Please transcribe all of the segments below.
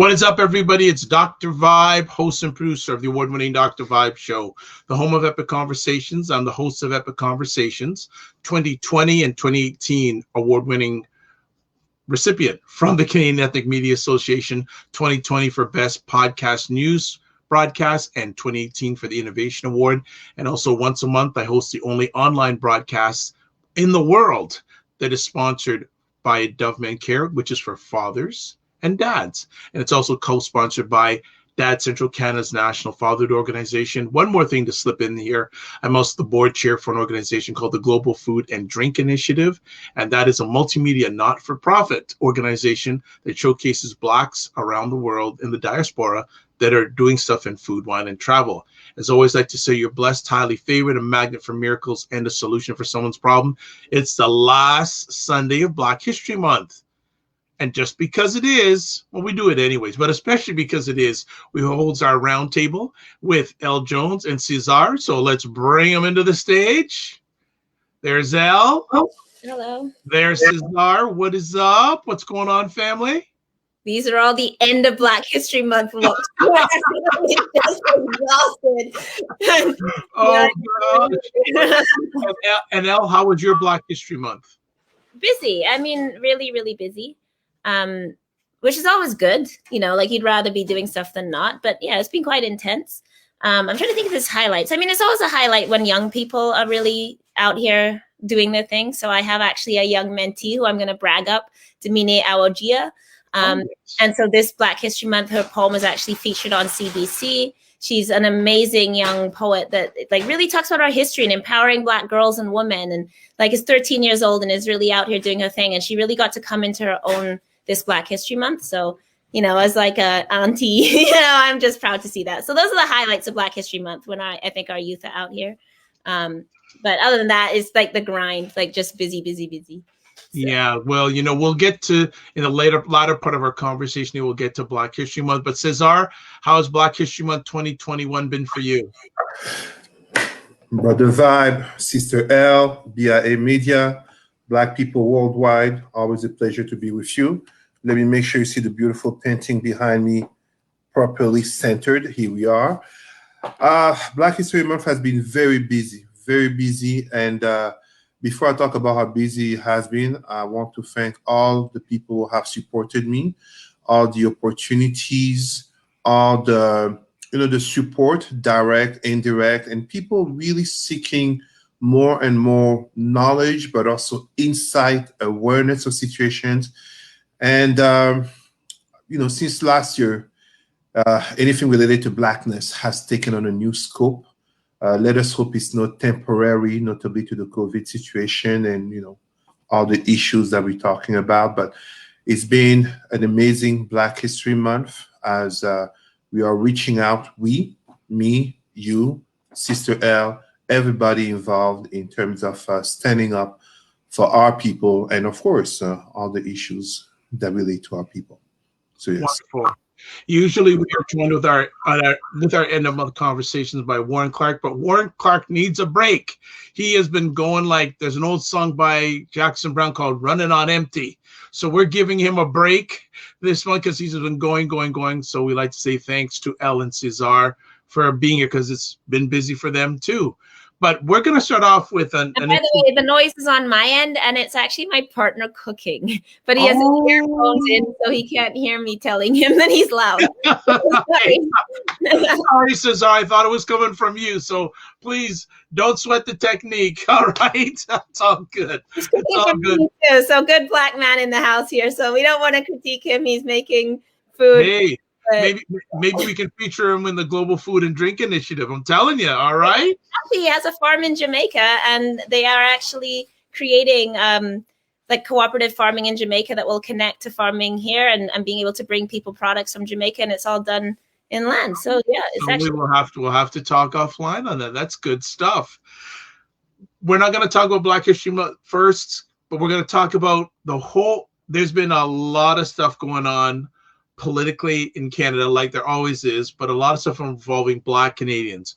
What is up, everybody? It's Dr. Vibe, host and producer of the award-winning Dr. Vibe Show, the home of Epic Conversations. I'm the host of Epic Conversations, 2020 and 2018 award-winning recipient from the Canadian Ethnic Media Association, 2020 for Best Podcast News Broadcast, and 2018 for the Innovation Award. And also once a month, I host the only online broadcast in the world that is sponsored by Dove Men Care, which is for fathers and dads. And it's also co-sponsored by Dad Central Canada's National Fatherhood Organization. One more thing to slip in here. I'm also the board chair for an organization called the Global Food and Drink Initiative. And that is a multimedia not-for-profit organization that showcases Blacks around the world in the diaspora that are doing stuff in food, wine, and travel. As always, like to say you're blessed, highly favored, a magnet for miracles, and a solution for someone's problem. It's the last Sunday of Black History Month. And just because it is, well, we do it anyways, but especially because it is, we hold our roundtable with El Jones and Cesar. So let's bring them into the stage. There's El. Oh, hello. There's Cesar. What is up? What's going on, family? These are all the end of Black History Month looks. Just exhausted. Oh, gosh. And El, how was your Black History Month? Busy. I mean, really, really busy. Which is always good, you know, like you'd rather be doing stuff than not. But yeah, it's been quite intense. I'm trying to think of his highlights. I mean, it's always a highlight when young people are really out here doing their thing. So I have actually a young mentee who I'm going to brag up, Damine Awogia. And so this Black History Month, her poem was actually featured on CBC. She's an amazing young poet that like really talks about our history and empowering Black girls and women, and like is 13 years old and is really out here doing her thing. And she really got to come into her own this Black History Month. So, you know, as like a auntie, you know, I'm just proud to see that. So those are the highlights of Black History Month when I think our youth are out here. But other than that, it's like the grind, like just busy. So. Yeah, well, you know, we'll get to, in the latter part of our conversation, we'll get to Black History Month. But Cesar, how has Black History Month 2021 been for you? Brother Vibe, Sister L, BIA Media, Black people worldwide, always a pleasure to be with you. Let me make sure you see the beautiful painting behind me, properly centered. Here we are. Black History Month has been very busy. And before I talk about how busy it has been, I want to thank all the people who have supported me, all the opportunities, all the, you know, the support, direct, indirect, and people really seeking more and more knowledge, but also insight, awareness of situations. And, you know, since last year, anything related to Blackness has taken on a new scope. Let us hope it's not temporary, notably to the COVID situation and, you know, all the issues that we're talking about. But it's been an amazing Black History Month as we are reaching out, we, me, you, Sister L, everybody involved in terms of standing up for our people and, of course, all the issues that relate to our people. So, yes. Wonderful. Usually we are joined with our end of month conversations by Warren Clark, but Warren Clark needs a break. He has been going like, there's an old song by Jackson Brown called Running on Empty. So we're giving him a break this month because he's been going. So we like to say thanks to El and Cesar for being here because it's been busy for them too. But we're going to start off with and by the way, the noise is on my end, and it's actually my partner cooking. But he has his earphones in, so he can't hear me telling him that he's loud. Sorry, Cesar. I thought it was coming from you. So please don't sweat the technique. All right? That's all good. It's all good. Too. So good Black man in the house here. So we don't want to critique him. He's making food. Hey. Maybe we can feature him in the Global Food and Drink Initiative. I'm telling you, all right? He has a farm in Jamaica, and they are actually creating like cooperative farming in Jamaica that will connect to farming here and being able to bring people products from Jamaica, and it's all done inland. So yeah, it's actually we'll have to talk offline on that. That's good stuff. We're not going to talk about Black History Month first, but we're going to talk about the whole. There's been a lot of stuff going on politically in Canada, like there always is, but a lot of stuff involving Black Canadians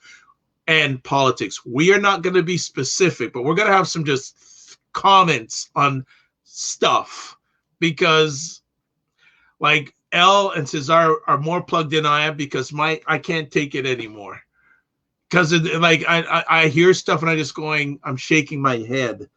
and politics. We are not going to be specific, but we're going to have some just comments on stuff because, like, Elle and Cesar are more plugged in than I am because I can't take it anymore. Because like I hear stuff and I'm shaking my head.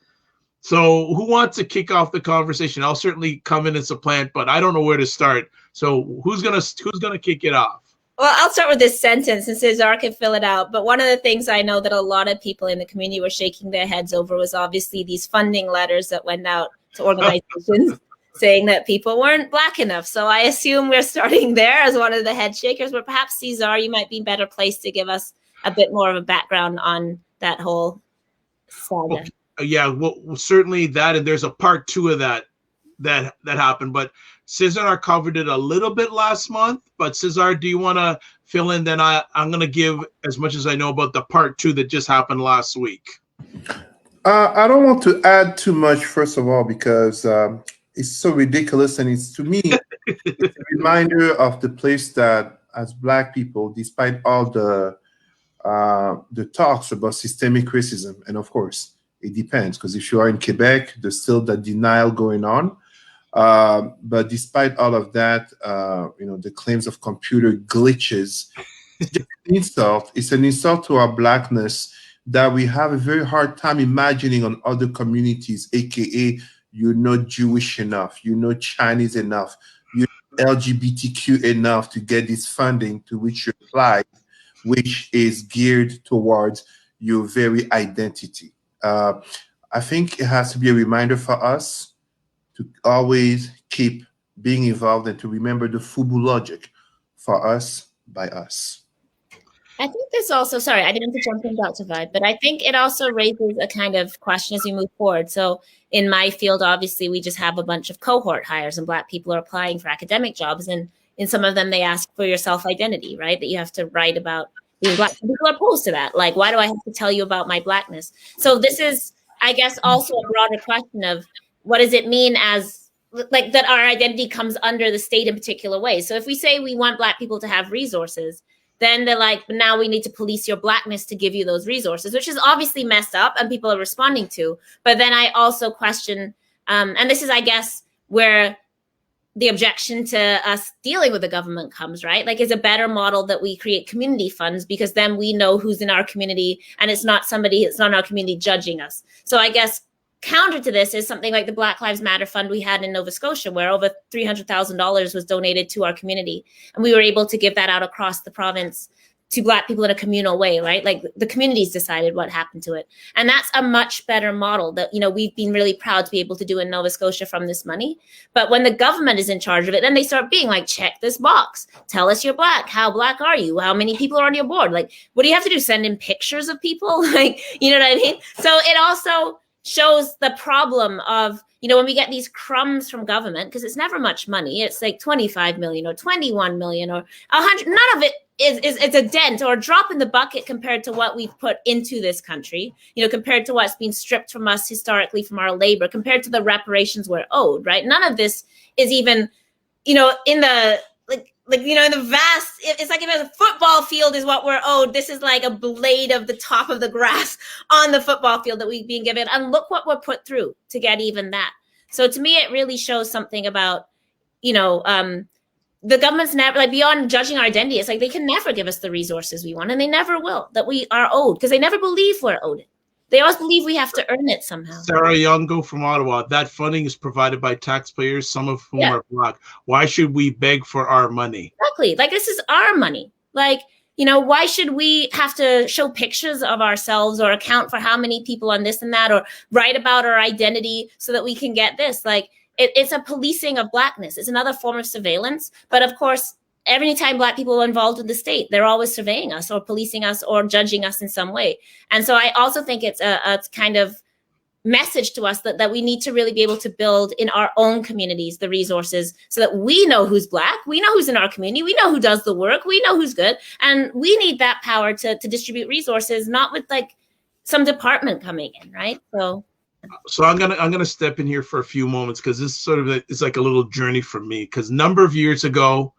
So who wants to kick off the conversation? I'll certainly come in and supplant, but I don't know where to start. So who's gonna kick it off? Well, I'll start with this sentence and Cesar can fill it out. But one of the things I know that a lot of people in the community were shaking their heads over was obviously these funding letters that went out to organizations saying that people weren't Black enough. So I assume we're starting there as one of the head shakers, but perhaps Cesar, you might be better placed to give us a bit more of a background on that whole saga. Okay. Yeah, well, certainly that, and there's a part 2 of that happened, but Cesar covered it a little bit last month. But Cesar, do you want to fill in? Then I'm going to give as much as I know about the part 2 that just happened last week. I don't want to add too much, first of all, because it's so ridiculous, and it's, to me, it's a reminder of the place that, as Black people, despite all the talks about systemic racism, and of course, it depends, because if you are in Quebec, there's still the denial going on. But despite all of that, the claims of computer glitches, it's just an insult. It's an insult to our Blackness that we have a very hard time imagining on other communities, aka you're not Jewish enough, you're not Chinese enough, you're not LGBTQ enough to get this funding to which you apply, which is geared towards your very identity. I think it has to be a reminder for us to always keep being involved and to remember the FUBU logic, for us, by us. I think this also, sorry, I didn't jump in, Dr. Vibe, but I think it also raises a kind of question as we move forward. So in my field, obviously, we just have a bunch of cohort hires and Black people are applying for academic jobs. And in some of them, they ask for your self-identity, right? That you have to write about being Black. People are opposed to that. Like, why do I have to tell you about my Blackness? So this is, I guess, also a broader question of what does it mean as, like, that our identity comes under the state in particular ways. So if we say we want Black people to have resources, then they're like, now we need to police your Blackness to give you those resources, which is obviously messed up and people are responding to. But then I also question, and this is, I guess, where the objection to us dealing with the government comes, right? Like, it's a better model that we create community funds because then we know who's in our community and it's not in our community judging us. So I guess counter to this is something like the Black Lives Matter Fund we had in Nova Scotia, where over $300,000 was donated to our community. And we were able to give that out across the province to Black people in a communal way, right? Like, the communities decided what happened to it. And that's a much better model that, we've been really proud to be able to do in Nova Scotia from this money. But when the government is in charge of it, then they start being like, check this box. Tell us you're Black. How Black are you? How many people are on your board? Like, what do you have to do? Send in pictures of people? Like, you know what I mean? So it also shows the problem of, when we get these crumbs from government, because it's never much money. It's like 25 million or 21 million or 100. None of it it's a dent or a drop in the bucket compared to what we've put into this country, compared to what's been stripped from us historically from our labor, compared to the reparations we're owed, right? None of this is even, in the, in the vast, it's like if a football field is what we're owed, this is like a blade of the top of the grass on the football field that we've been given. And look what we're put through to get even that. So to me, it really shows something about, the government's never, like, beyond judging our identity, it's like they can never give us the resources we want, and they never will, that we are owed, because they never believe we're owed it. They always believe we have to earn it somehow. Sarah Youngo from Ottawa, that funding is provided by taxpayers, some of whom are Black. Why should we beg for our money? Exactly. Like, this is our money. Like, why should we have to show pictures of ourselves or account for how many people on this and that, or write about our identity so that we can get this? Like, it's a policing of Blackness. It's another form of surveillance. But of course, every time Black people are involved with the state, they're always surveying us or policing us or judging us in some way. And so I also think it's a kind of message to us that we need to really be able to build in our own communities the resources so that we know who's Black, we know who's in our community, we know who does the work, we know who's good. And we need that power to distribute resources, not with like some department coming in, right? So I'm gonna step in here for a few moments, because this sort of is like a little journey for me. Because a number of years ago,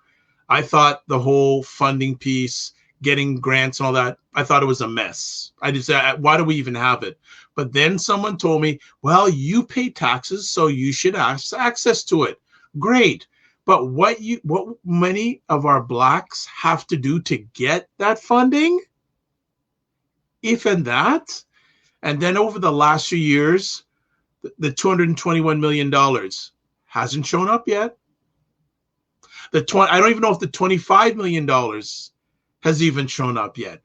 I thought the whole funding piece, getting grants and all that, I thought it was a mess. I just said, why do we even have it? But then someone told me, well, you pay taxes, so you should have access to it. Great. But what many of our Blacks have to do to get that funding, if and that, and then over the last few years, the $221 million hasn't shown up yet. I don't even know if the $25 million has even shown up yet.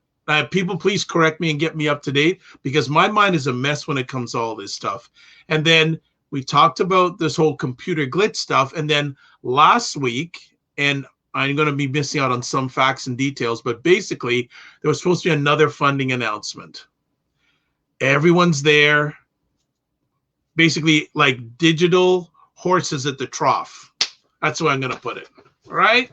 People, please correct me and get me up to date, because my mind is a mess when it comes to all this stuff. And then we talked about this whole computer glitch stuff. And then last week, and I'm going to be missing out on some facts and details, but basically there was supposed to be another funding announcement. Everyone's there, basically like digital horses at the trough. That's the way I'm going to put it. All right.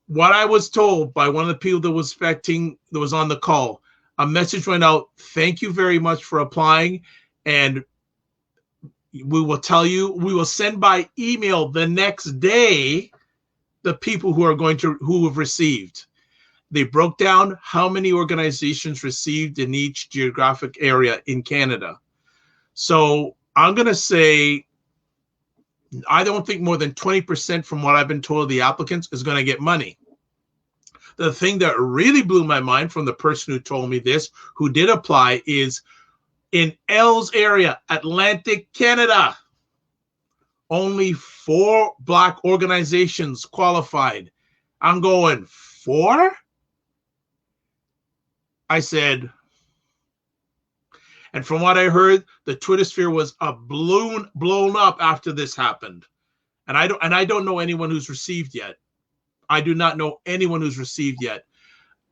What I was told by one of the people that was on the call, a message went out. Thank you very much for applying. And we will send by email the next day the people who have received. They broke down how many organizations received in each geographic area in Canada. So I'm going to say, I don't think more than 20% from what I've been told of the applicants is going to get money. The thing that really blew my mind from the person who told me this, who did apply, is in L's area, Atlantic Canada, only 4 Black organizations qualified. I'm going, 4? I said, and from what I heard, the Twitter sphere was blown up after this happened. And I don't know anyone who's received yet. I do not know anyone who's received yet.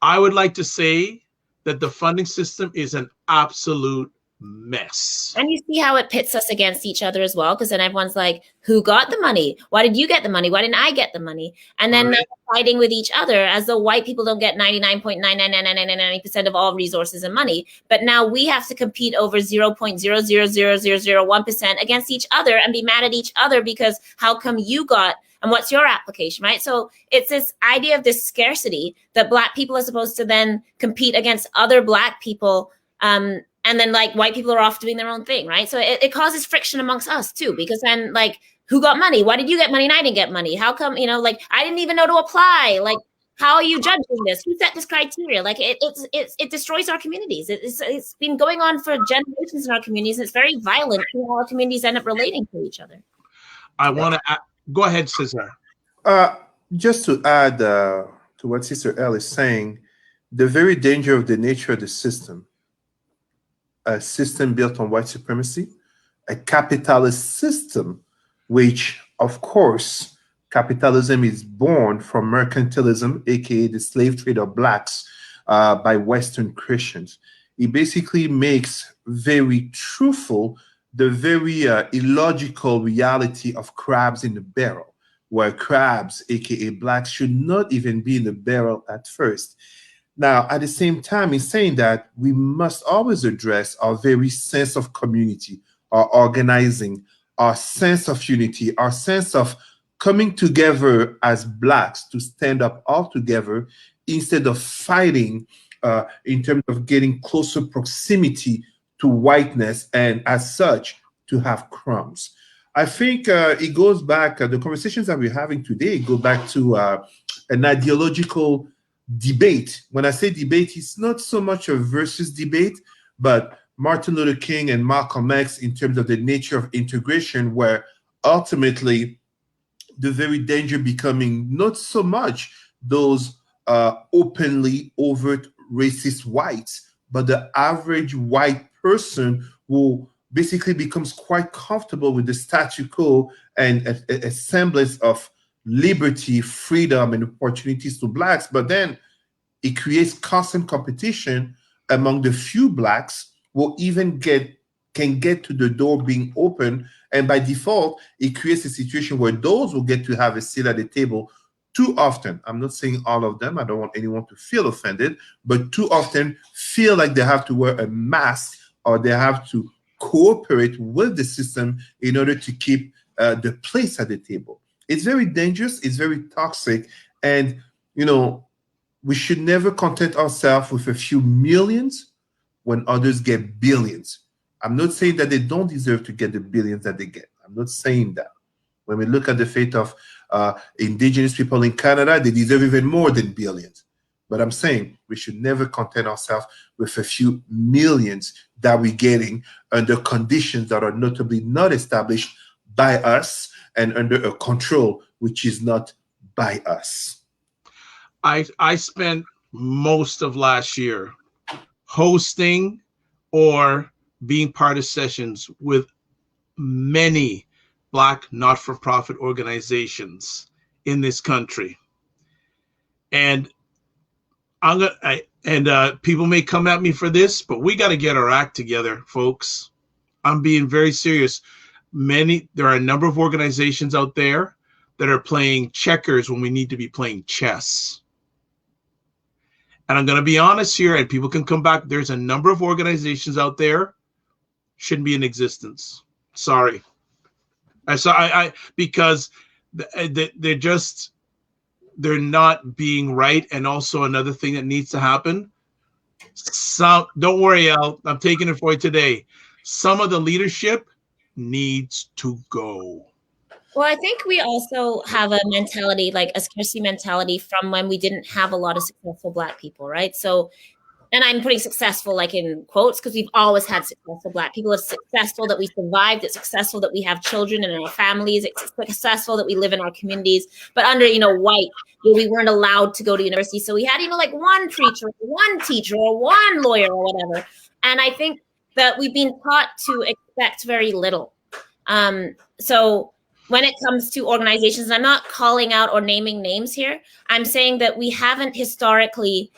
I would like to say that the funding system is an absolute mess. And you see how it pits us against each other as well, because then everyone's like, who got the money? Why did you get the money? Why didn't I get the money? And then they're fighting with each other as though white people don't get 99.99999% of all resources and money. But now we have to compete over 0.0000001% against each other and be mad at each other because how come you got and what's your application, right? So it's this idea of this scarcity that Black people are supposed to then compete against other Black people, and then like white people are off doing their own thing, right? So it causes friction amongst us too, because then like, who got money? Why did you get money and I didn't get money? How come, like I didn't even know to apply? Like, how are you judging this? Who set this criteria? Like it destroys our communities. It's been going on for generations in our communities. It's very violent how our communities end up relating to each other. I want to go ahead, Cesar. Just to add to what Sister L is saying, the very danger of the nature of the system, a system built on white supremacy, a capitalist system, which, of course, capitalism is born from mercantilism, aka the slave trade of Blacks by Western Christians. It basically makes very truthful the very illogical reality of crabs in the barrel, where crabs, aka Blacks, should not even be in the barrel at first. Now, at the same time, in saying that, we must always address our very sense of community, our organizing, our sense of unity, our sense of coming together as Blacks to stand up all together instead of fighting in terms of getting closer proximity to whiteness and as such to have crumbs. I think it goes back, the conversations that we're having today go back to an ideological debate. When I say debate, it's not so much a versus debate, but Martin Luther King and Malcolm X in terms of the nature of integration, where ultimately the very danger becoming not so much those openly overt racist whites, but the average white person who basically becomes quite comfortable with the statu quo and a semblance of liberty, freedom, and opportunities to Blacks, but then it creates constant competition among the few Blacks who even can get to the door being open, and by default, it creates a situation where those will get to have a seat at the table too often. I'm not saying all of them, I don't want anyone to feel offended, but too often feel like they have to wear a mask or they have to cooperate with the system in order to keep the place at the table. It's very dangerous, it's very toxic, and we should never content ourselves with a few millions when others get billions. I'm not saying that they don't deserve to get the billions that they get. I'm not saying that. When we look at the fate of indigenous people in Canada, they deserve even more than billions. But I'm saying we should never content ourselves with a few millions that we're getting under conditions that are notably not established by us and under a control which is not by us. I spent most of last year hosting or being part of sessions with many Black not-for-profit organizations in this country. And people may come at me for this, but we got to get our act together, folks. I'm being very serious. There are a number of organizations out there that are playing checkers when we need to be playing chess. And I'm going to be honest here, and people can come back. There's a number of organizations out there shouldn't be in existence. Sorry. Because they're not being right. And also another thing that needs to happen. Don't worry, Al, I'm taking it for you today. Some of the leadership needs to go. Well, I think we also have a mentality, like a scarcity mentality from when we didn't have a lot of successful Black people, right? So, and I'm putting successful like in quotes because we've always had successful Black people. It's successful that we survived. It's successful that we have children in our families. It's successful that we live in our communities. But under, white, we weren't allowed to go to university. So we had, like one preacher, one teacher, or one lawyer or whatever. And I think that we've been taught to expect very little. So when it comes to organizations, and I'm not calling out or naming names here, I'm saying that we haven't historically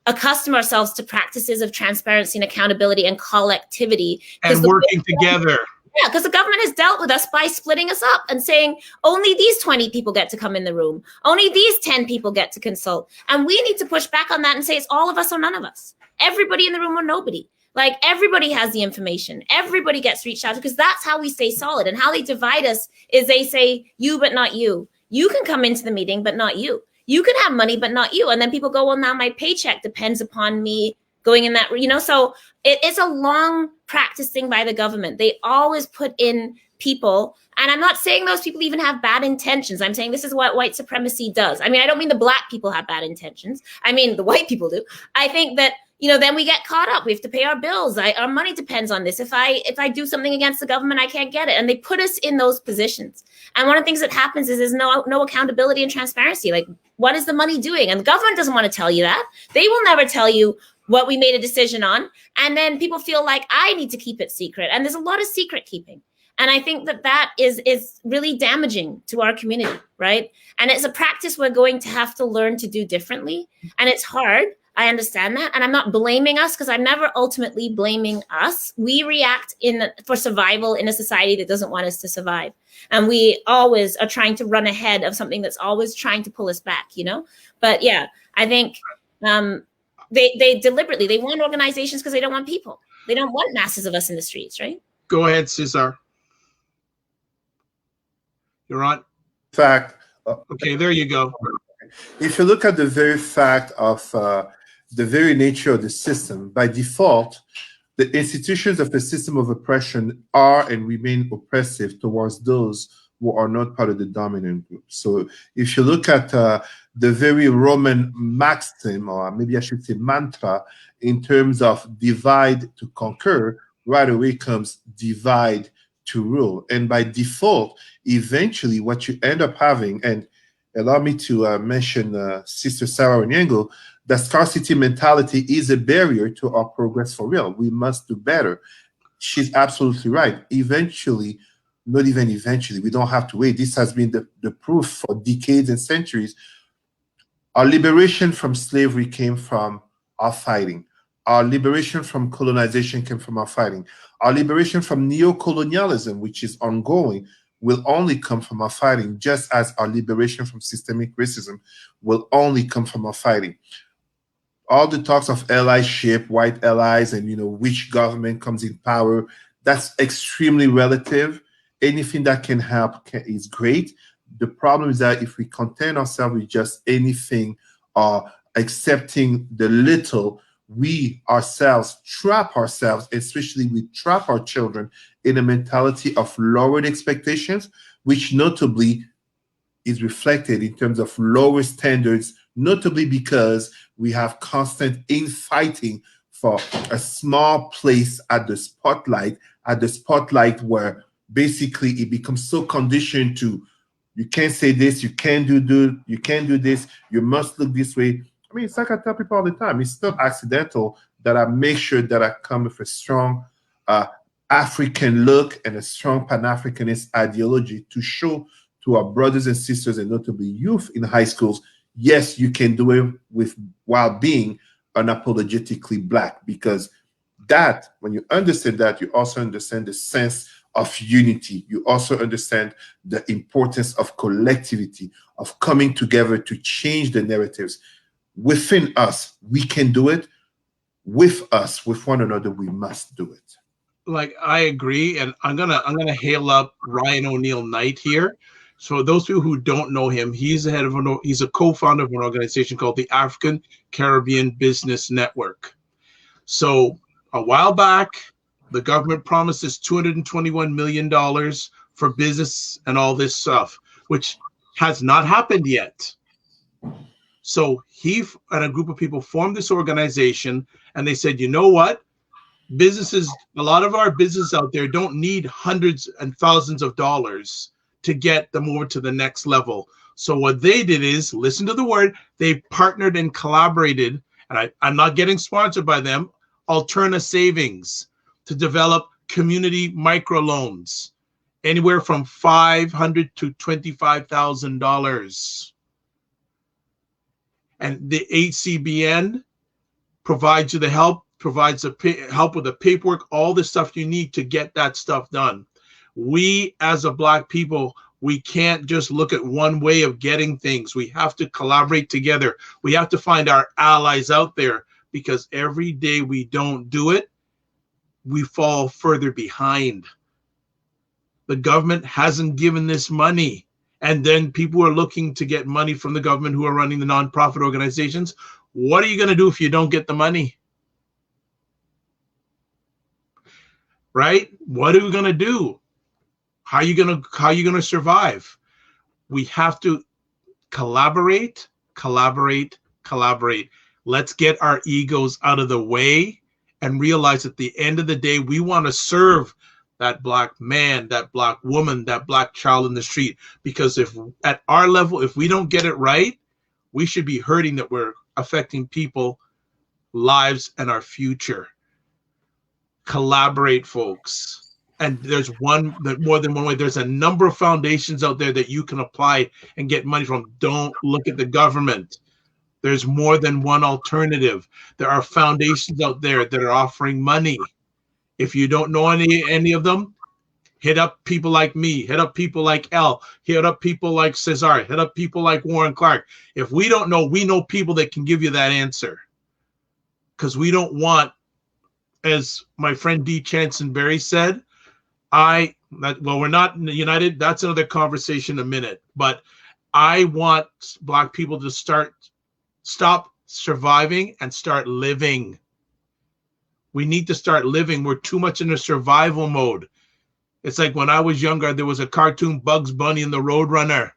accustomed ourselves to practices of transparency and accountability and collectivity. And working together. Yeah, because the government has dealt with us by splitting us up and saying only these 20 people get to come in the room. Only these 10 people get to consult. And we need to push back on that and say it's all of us or none of us. Everybody in the room or nobody. Like everybody has the information. Everybody gets reached out to because that's how we stay solid. And how they divide us is they say you, but not you. You can come into the meeting, but not you. You can have money, but not you. And then people go, well, now my paycheck depends upon me going in that, so it is a long practice thing by the government. They always put in people. And I'm not saying those people even have bad intentions. I'm saying this is what white supremacy does. I mean, I don't mean the Black people have bad intentions. I mean, the white people do. I think that, then we get caught up. We have to pay our bills. Our money depends on this. If I do something against the government, I can't get it. And they put us in those positions. And one of the things that happens is there's no accountability and transparency. Like, what is the money doing? And the government doesn't want to tell you that. They will never tell you what we made a decision on. And then people feel like I need to keep it secret. And there's a lot of secret keeping. And I think that is really damaging to our community, right? And it's a practice we're going to have to learn to do differently. And it's hard. I understand that. And I'm not blaming us because I'm never ultimately blaming us. We react for survival in a society that doesn't want us to survive. And we always are trying to run ahead of something that's always trying to pull us back, But yeah, I think they deliberately, they want organizations because they don't want people. They don't want masses of us in the streets, right? Go ahead, Cesar. You're on. Fact. Okay, there you go. If you look at the very fact of the very nature of the system, by default, the institutions of a system of oppression are and remain oppressive towards those who are not part of the dominant group. So if you look at the very Roman maxim, or maybe I should say mantra, in terms of divide to conquer, right away comes divide to rule. And by default, eventually what you end up having, and allow me to mention Sister Sarah Onyengo, the scarcity mentality is a barrier to our progress for real. We must do better. She's absolutely right. Eventually, not even eventually, we don't have to wait. This has been the proof for decades and centuries. Our liberation from slavery came from our fighting. Our liberation from colonization came from our fighting. Our liberation from neocolonialism, which is ongoing, will only come from our fighting, just as our liberation from systemic racism will only come from our fighting. All the talks of allyship, white allies, and which government comes in power, that's extremely relative. Anything that can help is great. The problem is that if we content ourselves with just anything or accepting the little, we ourselves trap ourselves, especially we trap our children in a mentality of lowered expectations, which notably is reflected in terms of lower standards, notably because we have constant infighting for a small place at the spotlight where basically it becomes so conditioned to, you can't say this, you can't do this, you must look this way. I mean, it's like I tell people all the time, it's not accidental that I make sure that I come with a strong African look and a strong Pan-Africanist ideology to show to our brothers and sisters, and notably youth in high schools, yes, you can do it while being unapologetically Black, because that, when you understand that, you also understand the sense of unity. You also understand the importance of collectivity, of coming together to change the narratives. Within us, we can do it. With us, with one another, we must do it. Like, I agree, and I'm gonna hail up Ryan O'Neill Knight here. So those people who don't know him, he's a co-founder of an organization called the African Caribbean Business Network. So a while back, the government promised us $221 million for business and all this stuff, which has not happened yet. So he and a group of people formed this organization, and they said, you know what? A lot of our businesses out there don't need hundreds and thousands of dollars to get them over to the next level. So what they did is, listen to the word, they partnered and collaborated, and I'm not getting sponsored by them, Alterna Savings, to develop community microloans, anywhere from $500 to $25,000. And the HCBN provides you the help, provides the help with the paperwork, all the stuff you need to get that stuff done. We, as a Black people, we can't just look at one way of getting things. We have to collaborate together. We have to find our allies out there, because every day we don't do it, we fall further behind. The government hasn't given this money. And then people are looking to get money from the government who are running the nonprofit organizations. What are you going to do if you don't get the money? Right? What are we going to do? How are you going to survive? We have to collaborate. Let's get our egos out of the way and realize at the end of the day, we want to serve that Black man, that Black woman, that Black child in the street. Because if at our level, if we don't get it right, we should be hurting that we're affecting people, lives, and our future. Collaborate, folks. And there's more than one way. There's a number of foundations out there that you can apply and get money from. Don't look at the government. There's more than one alternative. There are foundations out there that are offering money. If you don't know any of them, hit up people like me, hit up people like El, hit up people like Cesar, hit up people like Warren Clark. If we don't know, we know people that can give you that answer. Because we don't want, as my friend D. Chansonberry said, we're not united. That's another conversation in a minute. But I want Black people to stop surviving and start living. We need to start living. We're too much in a survival mode. It's like when I was younger, there was a cartoon, Bugs Bunny and the Roadrunner.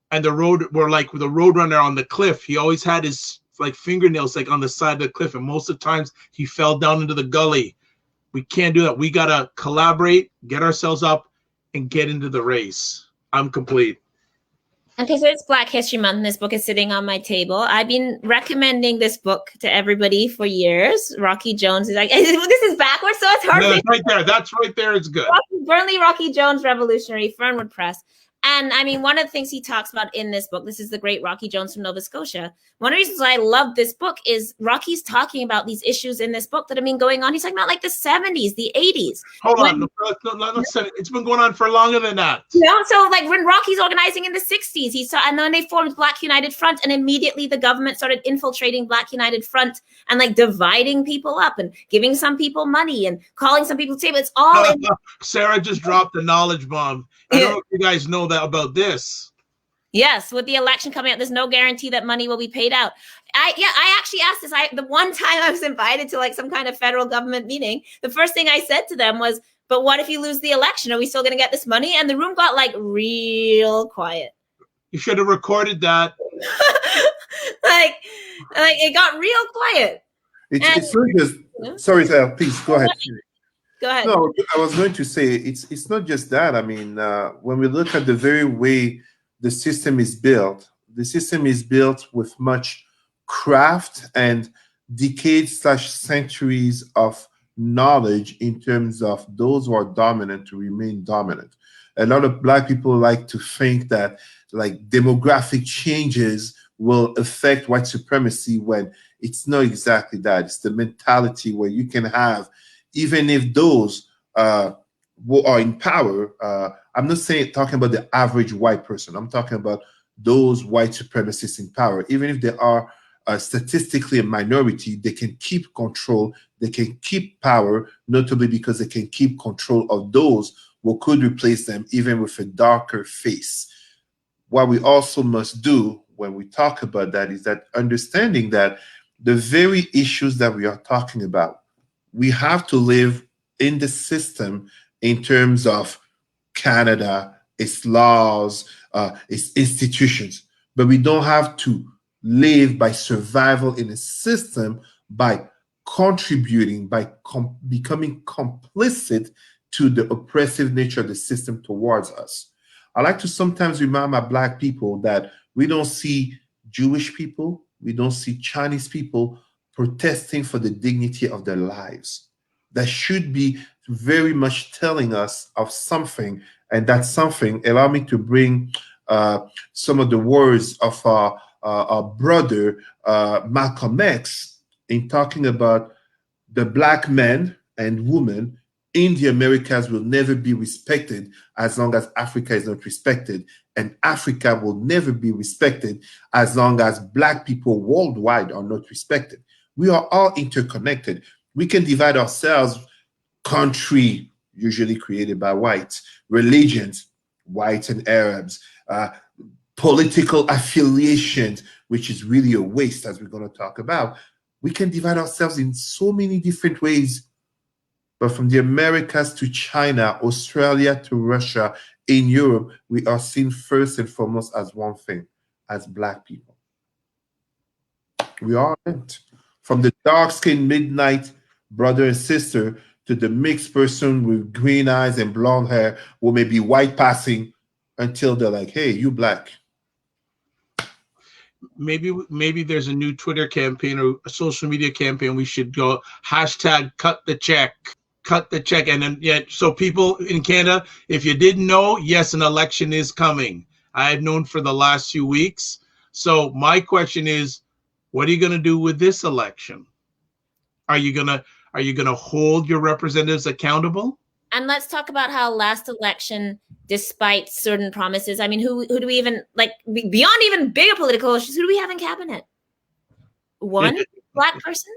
And the Roadrunner on the cliff. He always had his fingernails on the side of the cliff. And most of the times he fell down into the gully. We can't do that. We got to collaborate, get ourselves up, and get into the race. I'm complete. Okay, so it's Black History Month, and this book is sitting on my table. I've been recommending this book to everybody for years. Rocky Jones is like, this is backwards, so it's hard. No, that's right there. That's right there. It's good. Rocky Jones Revolutionary, Fernwood Press. And I mean, one of the things he talks about in this book, this is the great Rocky Jones from Nova Scotia. One of the reasons why I love this book is Rocky's talking about these issues in this book that have been going on. He's talking about the 70s, the 80s. Hold on. It's been going on for longer than that. So when Rocky's organizing in the 60s, and then they formed Black United Front, and immediately the government started infiltrating Black United Front and dividing people up and giving some people money and calling some people to table. It's all Sarah just dropped the knowledge bomb. I don't know if you guys know that about this. Yes, with the election coming up, there's no guarantee that money will be paid out. I actually asked this. The one time I was invited to like some kind of federal government meeting, the first thing I said to them was, "But what if you lose the election? Are we still going to get this money?" And the room got like real quiet. You should have recorded that. like it got real quiet. It's not just. Sorry, Sal, please go ahead. Go ahead. No, I was going to say it's not just that. I mean, when we look at the very way the system is built with much craft and decades/centuries of knowledge in terms of those who are dominant to remain dominant. A lot of Black people like to think that like demographic changes will affect white supremacy when it's not exactly that. It's the mentality where you can have, even if those who are in power, I'm not talking about the average white person. I'm talking about those white supremacists in power. Even if they are statistically a minority, they can keep control, they can keep power, notably because they can keep control of those who could replace them, even with a darker face. What we also must do when we talk about that is that understanding that the very issues that we are talking about, we have to live in the system in terms of Canada, its laws, its institutions, but we don't have to live by survival in a system by contributing, by becoming complicit to the oppressive nature of the system towards us. I like to sometimes remind my Black people that we don't see Jewish people, we don't see Chinese people protesting for the dignity of their lives. That should be very much telling us of something, and that something, allow me to bring some of the words of our brother Malcolm X in talking about the Black men and women in the Americas will never be respected as long as Africa is not respected, and Africa will never be respected as long as Black people worldwide are not respected. We are all interconnected. We can divide ourselves, country, usually created by whites, religions, whites and Arabs, political affiliations, which is really a waste, as we're going to talk about. We can divide ourselves in so many different ways. But from the Americas to China, Australia to Russia, in Europe, we are seen first and foremost as one thing, as Black people. We are it. From the dark-skinned midnight brother and sister to the mixed person with green eyes and blonde hair who may be white passing until they're like, hey, you Black. Maybe there's a new Twitter campaign or a social media campaign. We should go hashtag cut the check. Cut the check. And then, so people in Canada, if you didn't know, yes, an election is coming. I have known for the last few weeks. So my question is, what are you going to do with this election? Are you going to hold your representatives accountable? And let's talk about how last election, despite certain promises, I mean, who do we even, like, beyond even bigger political issues, who do we have in cabinet? One Black person?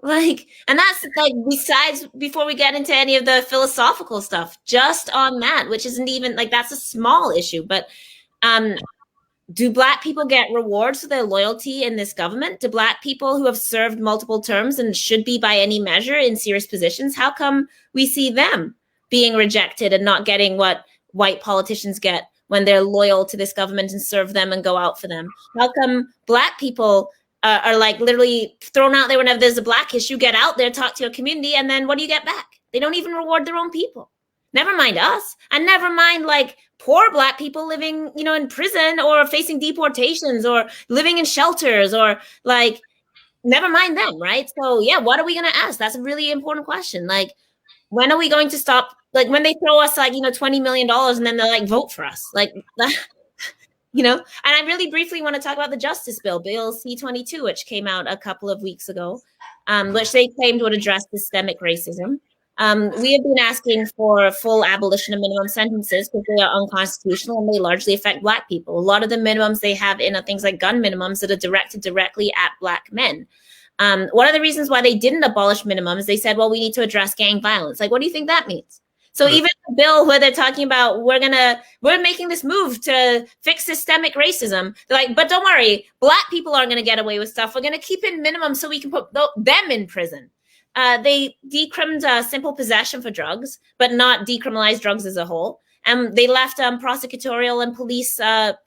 Like, and that's like, besides, before we get into any of the philosophical stuff, just on that, which isn't even, like, that's a small issue, but do Black people get rewards for their loyalty in this government? Do Black people who have served multiple terms and should be by any measure in serious positions, how come we see them being rejected and not getting what white politicians get when they're loyal to this government and serve them and go out for them? How come Black people are like literally thrown out there whenever there's a Black issue, get out there, talk to your community, and then what do you get back? They don't even reward their own people. Never mind us, and never mind like poor Black people living, you know, in prison or facing deportations or living in shelters, or like, never mind them, right? So yeah, what are we going to ask? That's a really important question. Like, when are we going to stop? Like, when they throw us like, you know, $20 million and then they're like, vote for us, like, you know. And I really briefly want to talk about the Justice Bill, Bill C-22, which came out a couple of weeks ago, which they claimed would address systemic racism. We have been asking for full abolition of minimum sentences because they are unconstitutional and they largely affect Black people. A lot of the minimums they have in are things like gun minimums that are directed directly at Black men. One of the reasons why they didn't abolish minimums, they said, well, we need to address gang violence. Like, what do you think that means? So even the bill where they're talking about we're making this move to fix systemic racism, they're like, but don't worry, Black people aren't going to get away with stuff. We're going to keep in minimum so we can put them in prison. They decriminalized simple possession for drugs, but not decriminalized drugs as a whole. And they left prosecutorial and police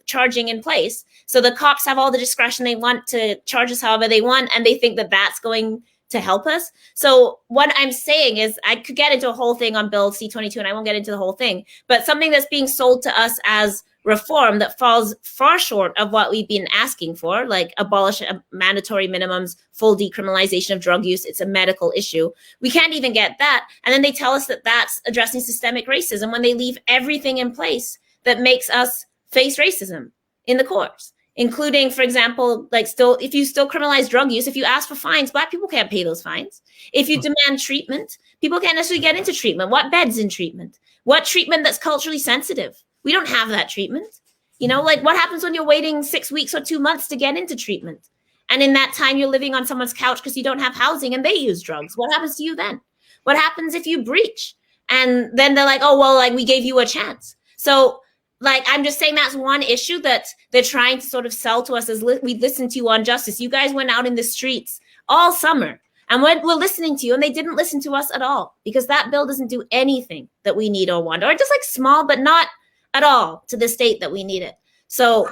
charging in place. So the cops have all the discretion they want to charge us however they want, and they think that that's going to help us. So what I'm saying is I could get into a whole thing on Bill C-22, and I won't get into the whole thing, but something that's being sold to us as reform that falls far short of what we've been asking for, like abolish mandatory minimums, full decriminalization of drug use. It's a medical issue. We can't even get that. And then they tell us that that's addressing systemic racism when they leave everything in place that makes us face racism in the courts, including, for example, like if you still criminalize drug use, if you ask for fines, Black people can't pay those fines. If you demand treatment, people can't necessarily get into treatment. What beds in treatment? What treatment that's culturally sensitive? We don't have that treatment. Like what happens when you're waiting 6 weeks or 2 months to get into treatment? And in that time, you're living on someone's couch because you don't have housing and they use drugs. What happens to you then? What happens if you breach? And then they're like, oh, well, like we gave you a chance. So like, I'm just saying that's one issue that they're trying to sort of sell to us as we listened to you on justice. You guys went out in the streets all summer and we're listening to you, and they didn't listen to us at all because that bill doesn't do anything that we need or want, or just like small, but not at all to the state that we need it. So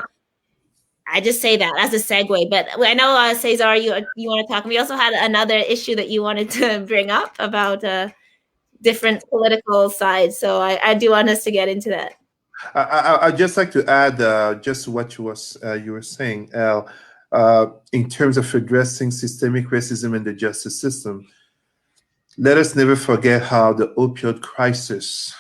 I just say that as a segue, but I know Cesar, you want to talk. We also had another issue that you wanted to bring up about different political sides. So I do want us to get into that. I'd just like to add just what you were saying, Al, in terms of addressing systemic racism in the justice system. Let us never forget how the opioid crisis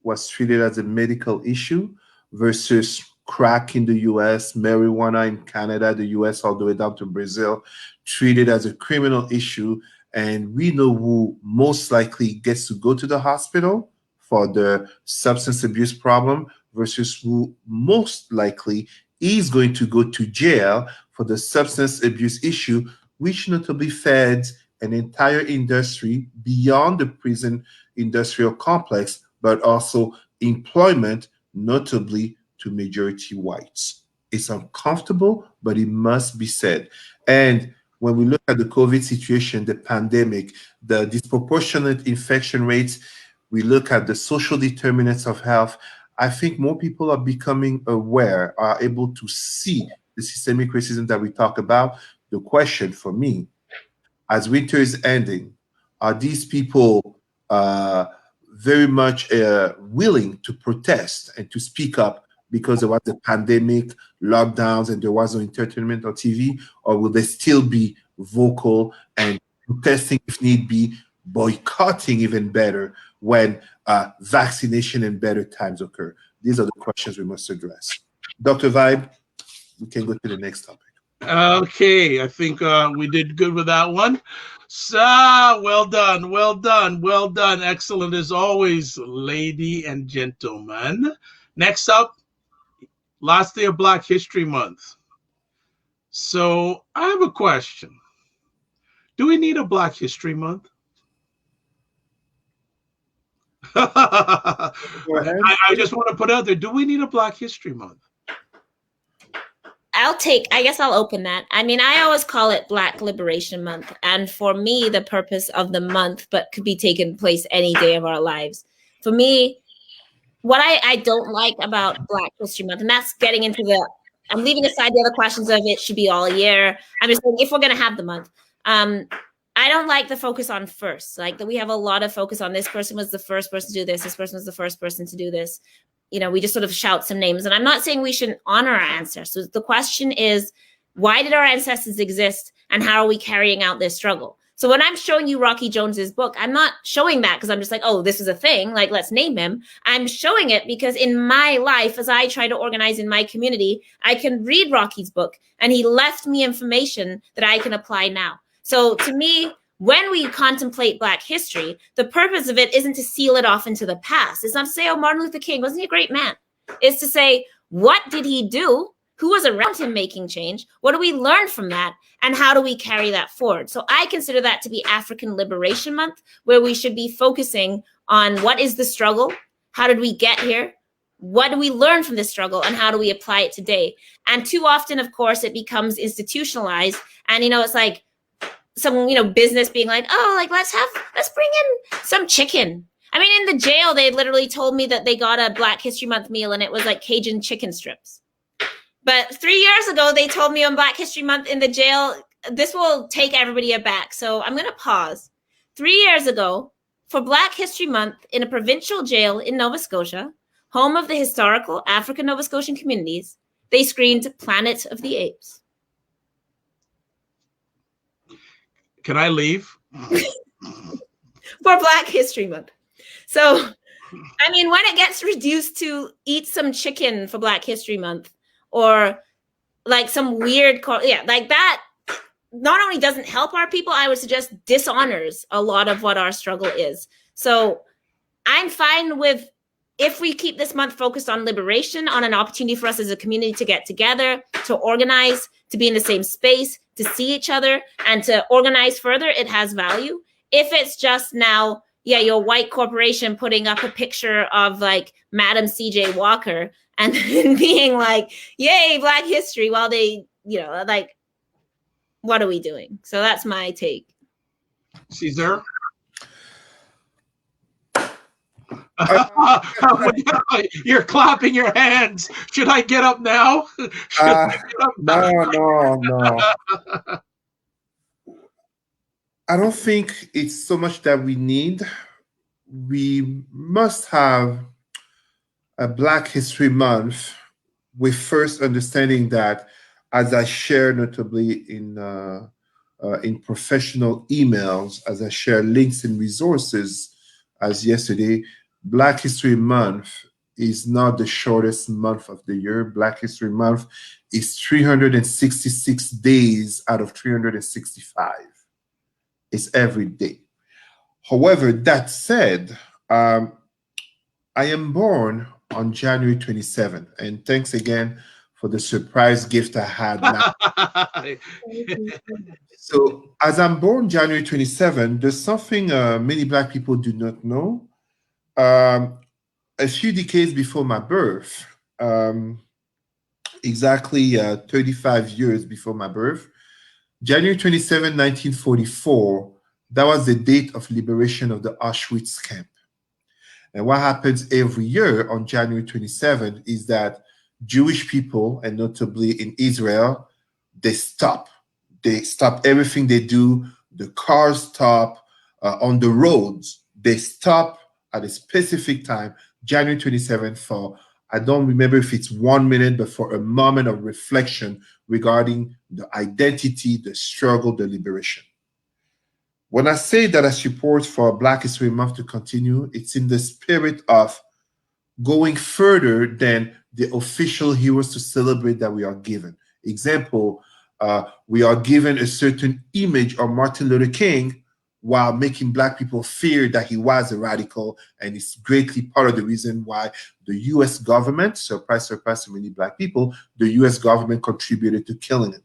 was treated as a medical issue versus crack in the US, marijuana in Canada, the US, all the way down to Brazil, treated as a criminal issue. And we know who most likely gets to go to the hospital for the substance abuse problem versus who most likely is going to go to jail for the substance abuse issue, which notably fed an entire industry beyond the prison industrial complex, but also employment, notably to majority whites. It's uncomfortable, but it must be said. And when we look at the COVID situation, the pandemic, the disproportionate infection rates, we look at the social determinants of health, I think more people are becoming aware, are able to see the systemic racism that we talk about. The question for me, as winter is ending, are these people very much willing to protest and to speak up because there was a pandemic, lockdowns, and there was no entertainment or TV? Or will they still be vocal and protesting if need be, boycotting even better when vaccination and better times occur? These are the questions we must address. Dr. Vibe, we can go to the next topic. Okay, I think we did good with that one. So, well done, well done, well done. Excellent as always, lady and gentlemen. Next up, last day of Black History Month. So, I have a question. Do we need a Black History Month? I just want to put out there, do we need a Black History Month? I guess I'll open that. I mean, I always call it Black Liberation Month. And for me, the purpose of the month, but could be taking place any day of our lives. For me, what I don't like about Black History Month, and that's getting into I'm leaving aside the other questions of it should be all year. I'm just saying, if we're going to have the month, I don't like the focus on first. Like that we have a lot of focus on this person was the first person to do this. This person was the first person to do this. We just sort of shout some names. And I'm not saying we shouldn't honor our ancestors. So the question is, why did our ancestors exist? And how are we carrying out this struggle? So when I'm showing you Rocky Jones's book, I'm not showing that because I'm just like, oh, this is a thing. Like, let's name him. I'm showing it because in my life, as I try to organize in my community, I can read Rocky's book and he left me information that I can apply now. So to me, when we contemplate Black history, the purpose of it isn't to seal it off into the past. It's not to say, oh, Martin Luther King, wasn't he a great man? It's to say, what did he do? Who was around him making change? What do we learn from that? And how do we carry that forward? So I consider that to be African Liberation Month, where we should be focusing on what is the struggle, how did we get here, what do we learn from this struggle, and how do we apply it today. And too often, of course, it becomes institutionalized, and it's like some business being like, oh, like let's bring in some chicken. I mean, in the jail, they literally told me that they got a Black History Month meal and it was like Cajun chicken strips. But 3 years ago, they told me on Black History Month in the jail, this will take everybody aback. So I'm going to pause. 3 years ago, for Black History Month in a provincial jail in Nova Scotia, home of the historical African Nova Scotian communities, they screened Planet of the Apes. Can I leave? For Black History Month. So, I mean, when it gets reduced to eat some chicken for Black History Month, or like some weird, like that, not only doesn't help our people, I would suggest dishonors a lot of what our struggle is. So I'm fine with, if we keep this month focused on liberation, on an opportunity for us as a community to get together, to organize, to be in the same space, to see each other, and to organize further, it has value. If it's just now, your white corporation putting up a picture of like Madam C.J. Walker and being like, yay, Black history, while they, like, what are we doing? So that's my take. Cesar? You're clapping your hands. Should I get up now? No. I don't think it's so much that we need. We must have a Black History Month with first understanding that, as I share notably in professional emails, as I share links and resources as yesterday, Black History Month is not the shortest month of the year. Black History Month is 366 days out of 365. It's every day. However, that said, I am born on January 27th, and thanks again for the surprise gift I had. So, as I'm born January 27th, there's something many Black people do not know. A few decades before my birth, exactly 35 years before my birth, January 27, 1944, that was the date of liberation of the Auschwitz camp. And what happens every year on January 27 is that Jewish people, and notably in Israel, they stop. They stop everything they do. The cars stop on the roads. They stop at a specific time, January 27th, for, I don't remember if it's 1 minute, but for a moment of reflection regarding the identity, the struggle, the liberation. When I say that I support for Black History Month to continue, it's in the spirit of going further than the official heroes to celebrate that we are given. Example, we are given a certain image of Martin Luther King while making Black people fear that he was a radical, and it's greatly part of the reason why the U.S. government, surprise to many Black people, the U.S. government contributed to killing him.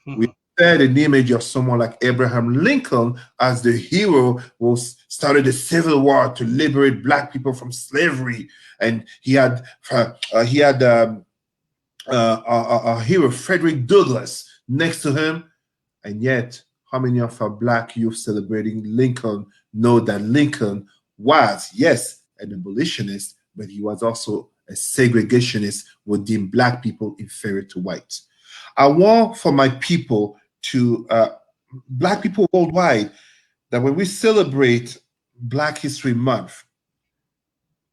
Mm-hmm. We had an image of someone like Abraham Lincoln as the hero who started the Civil War to liberate Black people from slavery, and he had a hero, Frederick Douglass, next to him, and yet, how many of our Black youth celebrating Lincoln know that Lincoln was, yes, an abolitionist, but he was also a segregationist who deemed Black people inferior to whites? I want for my people to, Black people worldwide, that when we celebrate Black History Month,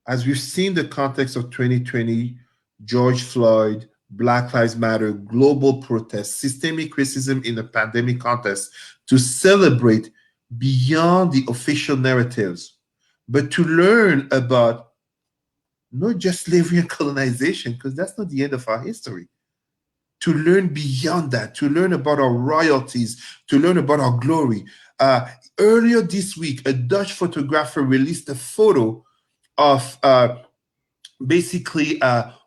as we've seen the context of 2020, George Floyd, Black Lives Matter, global protests, systemic racism in the pandemic context, to celebrate beyond the official narratives, but to learn about not just slavery and colonization, because that's not the end of our history. To learn beyond that, to learn about our royalties, to learn about our glory. Earlier this week, a Dutch photographer released a photo of basically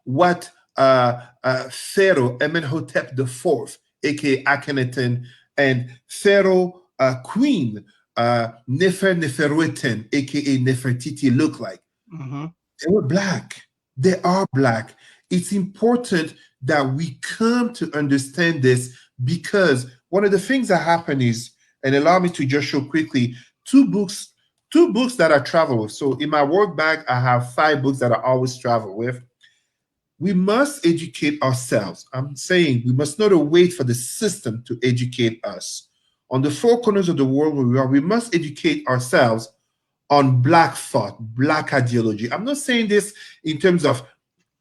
what Pharaoh Amenhotep IV, aka Akhenaten, and Pharaoh Queen Neferuiten, aka Nefertiti, look like. Mm-hmm. They were Black. They are Black. It's important that we come to understand this, because one of the things that happen is, and allow me to just show quickly, two books that I travel with. So in my work bag, I have 5 books that I always travel with. We must educate ourselves. I'm saying we must not wait for the system to educate us. On the 4 corners of the world where we are, we must educate ourselves on Black thought, Black ideology. I'm not saying this in terms of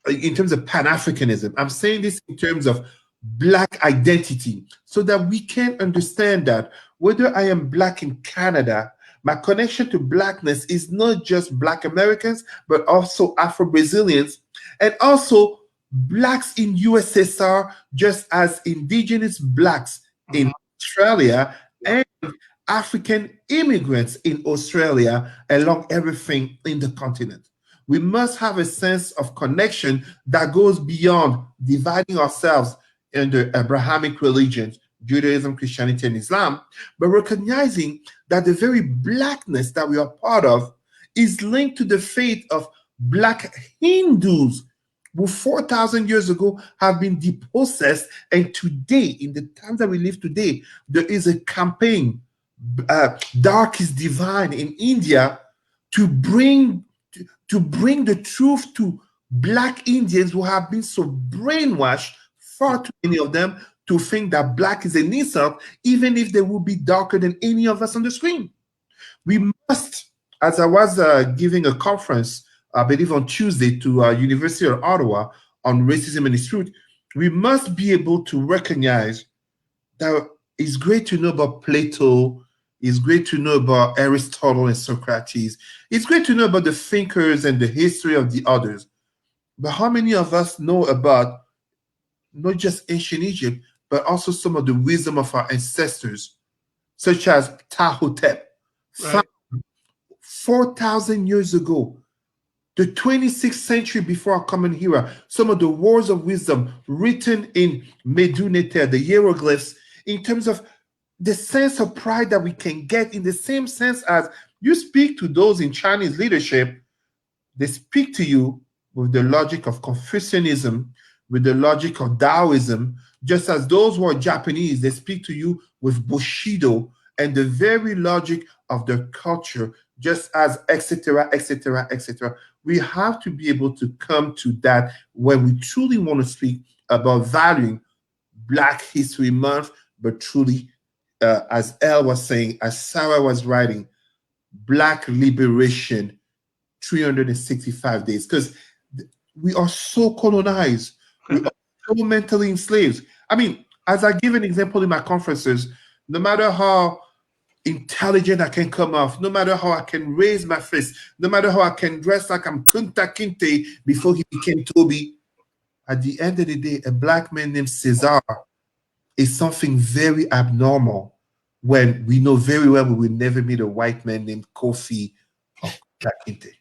Pan-Africanism. I'm saying this in terms of Black identity, so that we can understand that whether I am Black in Canada, my connection to Blackness is not just Black Americans, but also Afro-Brazilians, and also Blacks in USSR, just as indigenous Blacks in Australia, and African immigrants in Australia, along everything in the continent. We must have a sense of connection that goes beyond dividing ourselves into Abrahamic religions, Judaism, Christianity, and Islam, but recognizing that the very Blackness that we are part of is linked to the faith of Black Hindus, who 4,000 years ago have been depossessed. And today, in the times that we live today, there is a campaign, Dark is Divine, in India, to bring the truth to Black Indians who have been so brainwashed, far too many of them, to think that Black is an insult, even if they will be darker than any of us on the screen. We must, as I was giving a conference, I believe on Tuesday, to University of Ottawa on racism and its truth, we must be able to recognize that it's great to know about Plato, it's great to know about Aristotle and Socrates, it's great to know about the thinkers and the history of the others. But how many of us know about not just ancient Egypt, but also some of the wisdom of our ancestors, such as Ptahhotep, Right. 4,000 years ago, the 26th century before our common era, some of the words of wisdom written in Medu-Neter, the hieroglyphs, in terms of the sense of pride that we can get, in the same sense as you speak to those in Chinese leadership, they speak to you with the logic of Confucianism, with the logic of Taoism, just as those who are Japanese, they speak to you with Bushido and the very logic of their culture, just as etc., etc., etc. We have to be able to come to that when we truly want to speak about valuing Black History Month, but truly, as Elle was saying, as Sarah was writing, Black liberation, 365 days, because we are so colonized. We are so mentally enslaved. I mean, as I give an example in my conferences, no matter how intelligent I can come off, no matter how I can raise my fist, no matter how I can dress like I'm Kunta Kinte before he became Toby, at the end of the day, a Black man named Cesar is something very abnormal, when we know very well we will never meet a white man named Kofi or Kunta Kinte.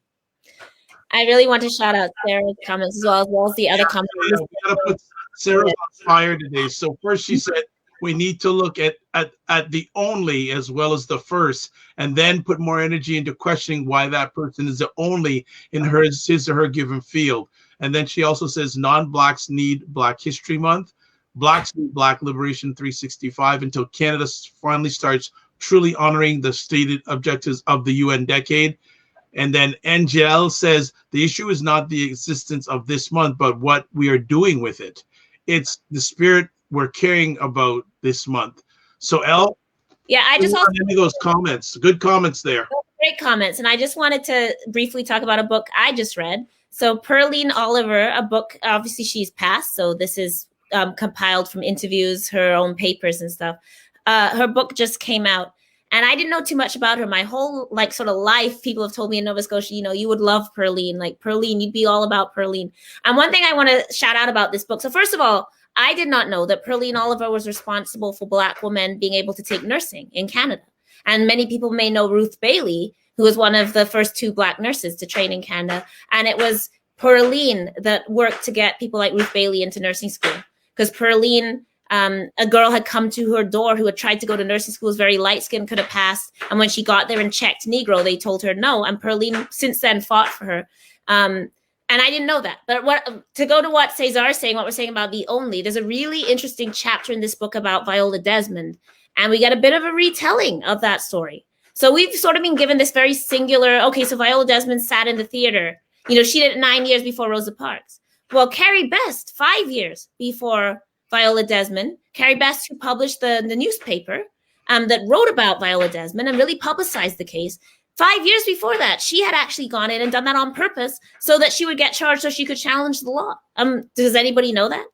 I really want to shout out Sarah's comments as well as the other comments. Yeah, we gotta put Sarah's on fire today. So first she said we need to look at the only as well as the first, and then put more energy into questioning why that person is the only in his or her given field. And then she also says non-Blacks need Black History Month. Blacks need Black Liberation 365 until Canada finally starts truly honoring the stated objectives of the UN decade. And then Angel says the issue is not the existence of this month, but what we are doing with it. It's the spirit we're caring about this month. So, Elle, yeah, I just also any of those comments, good comments there. Great comments, and I just wanted to briefly talk about a book I just read. So, Pearline Oliver, a book. Obviously, she's passed, so this is compiled from interviews, her own papers and stuff. Her book just came out. And I didn't know too much about her. My whole sort of life, people have told me in Nova Scotia, you would love Pearline. Like Pearline, you'd be all about Pearline. And one thing I want to shout out about this book. So first of all, I did not know that Pearline Oliver was responsible for Black women being able to take nursing in Canada. And many people may know Ruth Bailey, who was one of the first 2 Black nurses to train in Canada. And it was Pearline that worked to get people like Ruth Bailey into nursing school. Because Pearline a girl had come to her door who had tried to go to nursing school, was very light-skinned, could have passed. And when she got there and checked Negro, they told her no. And Pearline since then fought for her. And I didn't know that. But to go to what Cesar is saying, what we're saying about the only, there's a really interesting chapter in this book about Viola Desmond. And we get a bit of a retelling of that story. So we've sort of been given this very singular, okay, so Viola Desmond sat in the theater. You know, she did it 9 years before Rosa Parks. Well, Carrie Best, 5 years before Viola Desmond, Carrie Best, who published the newspaper that wrote about Viola Desmond and really publicized the case. 5 years before that, she had actually gone in and done that on purpose so that she would get charged so she could challenge the law. Does anybody know that?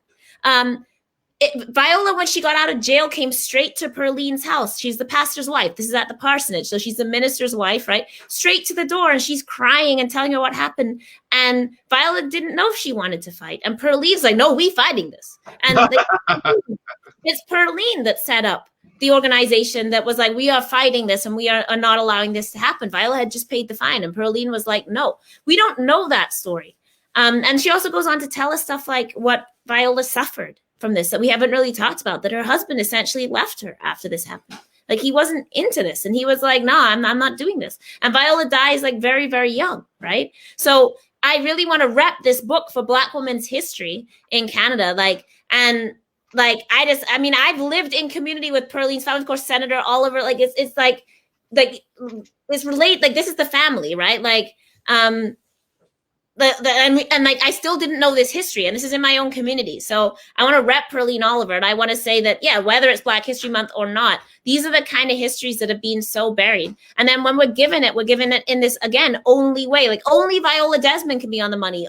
Viola, when she got out of jail, came straight to Pearline's house. She's the pastor's wife. This is at the parsonage. So she's the minister's wife, right? Straight to the door, and she's crying and telling her what happened. And Viola didn't know if she wanted to fight. And Pearline's like, no, we fighting this. And it's Pearline that set up the organization that was like, we are fighting this and we are not allowing this to happen. Viola had just paid the fine. And Pearline was like, no, we don't know that story. And she also goes on to tell us stuff like what Viola suffered from this that we haven't really talked about, that her husband essentially left her after this happened. Like, he wasn't into this, and he was like, nah, I'm not doing this. And Viola dies like very, very young, right? So I really want to rep this book for Black women's history in Canada. I've lived in community with Pearline's family, of course, Senator Oliver, like it's related, like this is the family, right? Like, I still didn't know this history, and this is in my own community. So I want to rep Pearline Oliver, and I want to say that, yeah, whether it's Black History Month or not, these are the kind of histories that have been so buried. And then when we're given it in this, again, only way, like only Viola Desmond can be on the money.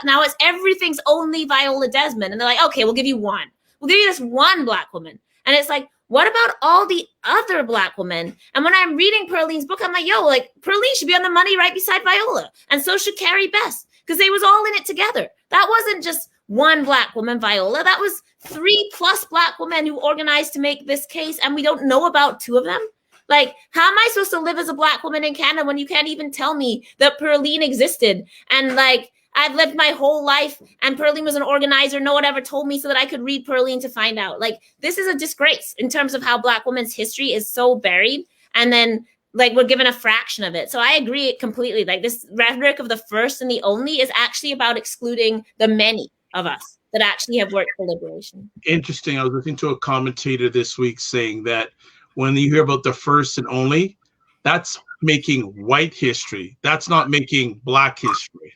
Now it's everything's only Viola Desmond. And they're like, okay, we'll give you one. We'll give you this one Black woman. And it's like, what about all the other Black women? And when I'm reading Pearline's book, I'm like, yo, like Pearline should be on the money right beside Viola. And so should Carrie Best, because they was all in it together. That wasn't just one Black woman, Viola. That was 3+ Black women who organized to make this case. And we don't know about 2 of them. Like, how am I supposed to live as a Black woman in Canada when you can't even tell me that Pearline existed? And like, I've lived my whole life and Pearline was an organizer. No one ever told me so that I could read Pearline to find out. Like, this is a disgrace in terms of how Black women's history is so buried. And then like we're given a fraction of it. So I agree completely. Like, this rhetoric of the first and the only is actually about excluding the many of us that actually have worked for liberation. Interesting. I was listening to a commentator this week saying that when you hear about the first and only, that's making white history. That's not making Black history,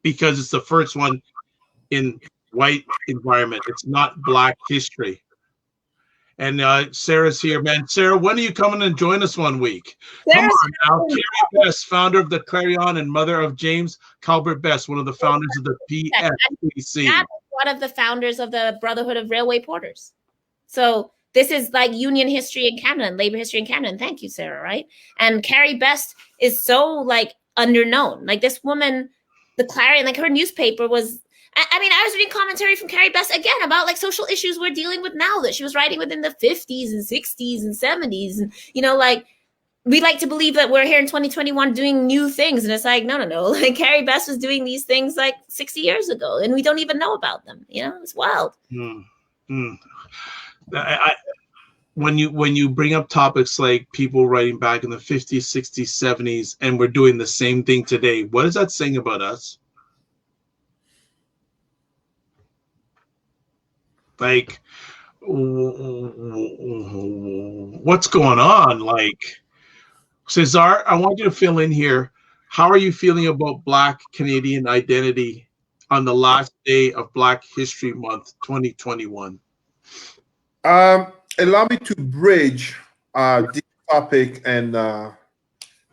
because it's the first one in white environment. It's not Black history. And Sarah's here, man. Sarah, when are you coming and join us one week? Come on now. Carrie Best, founder of the Clarion and mother of James Calvert Best, one of the founders of the PFPC. That was one of the founders of the Brotherhood of Railway Porters. So this is like union history in Canada and labor history in Canada. And thank you, Sarah, right? And Carrie Best is so like underknown. Like, this woman, the Clarion, like her newspaper was, I mean, I was reading commentary from Carrie Best again about like social issues we're dealing with now that she was writing within the 50s and 60s and 70s. And, you know, like, we like to believe that we're here in 2021 doing new things. And it's like, no. Like, Carrie Best was doing these things like 60 years ago and we don't even know about them. You know, it's wild. When you bring up topics like people writing back in the 50s, 60s, 70s, and we're doing the same thing today, what is that saying about us? Like, what's going on? Like, Cesar, I want you to fill in here. How are you feeling about Black Canadian identity on the last day of Black History Month 2021? Allow me to bridge this topic and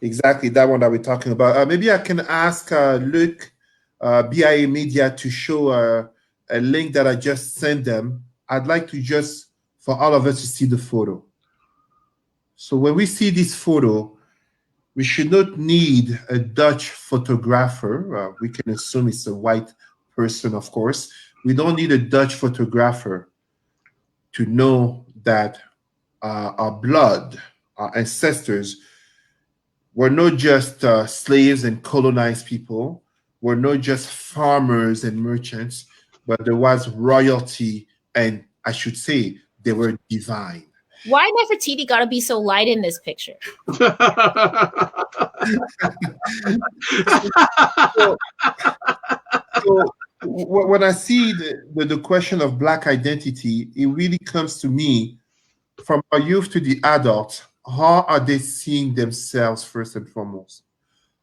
exactly that one that we're talking about. Maybe I can ask Luc, BIA Media, to show a link that I just sent them. I'd like to just, for all of us to see the photo. So when we see this photo, we should not need a Dutch photographer. We can assume it's a white person, of course. We don't need a Dutch photographer to know that our blood, our ancestors, were not just slaves and colonized people, were not just farmers and merchants, but there was royalty and I should say they were divine. Why Nefertiti gotta be so light in this picture? So, so when I see the question of Black identity, it really comes to me from our youth to the adults. How are they seeing themselves first and foremost?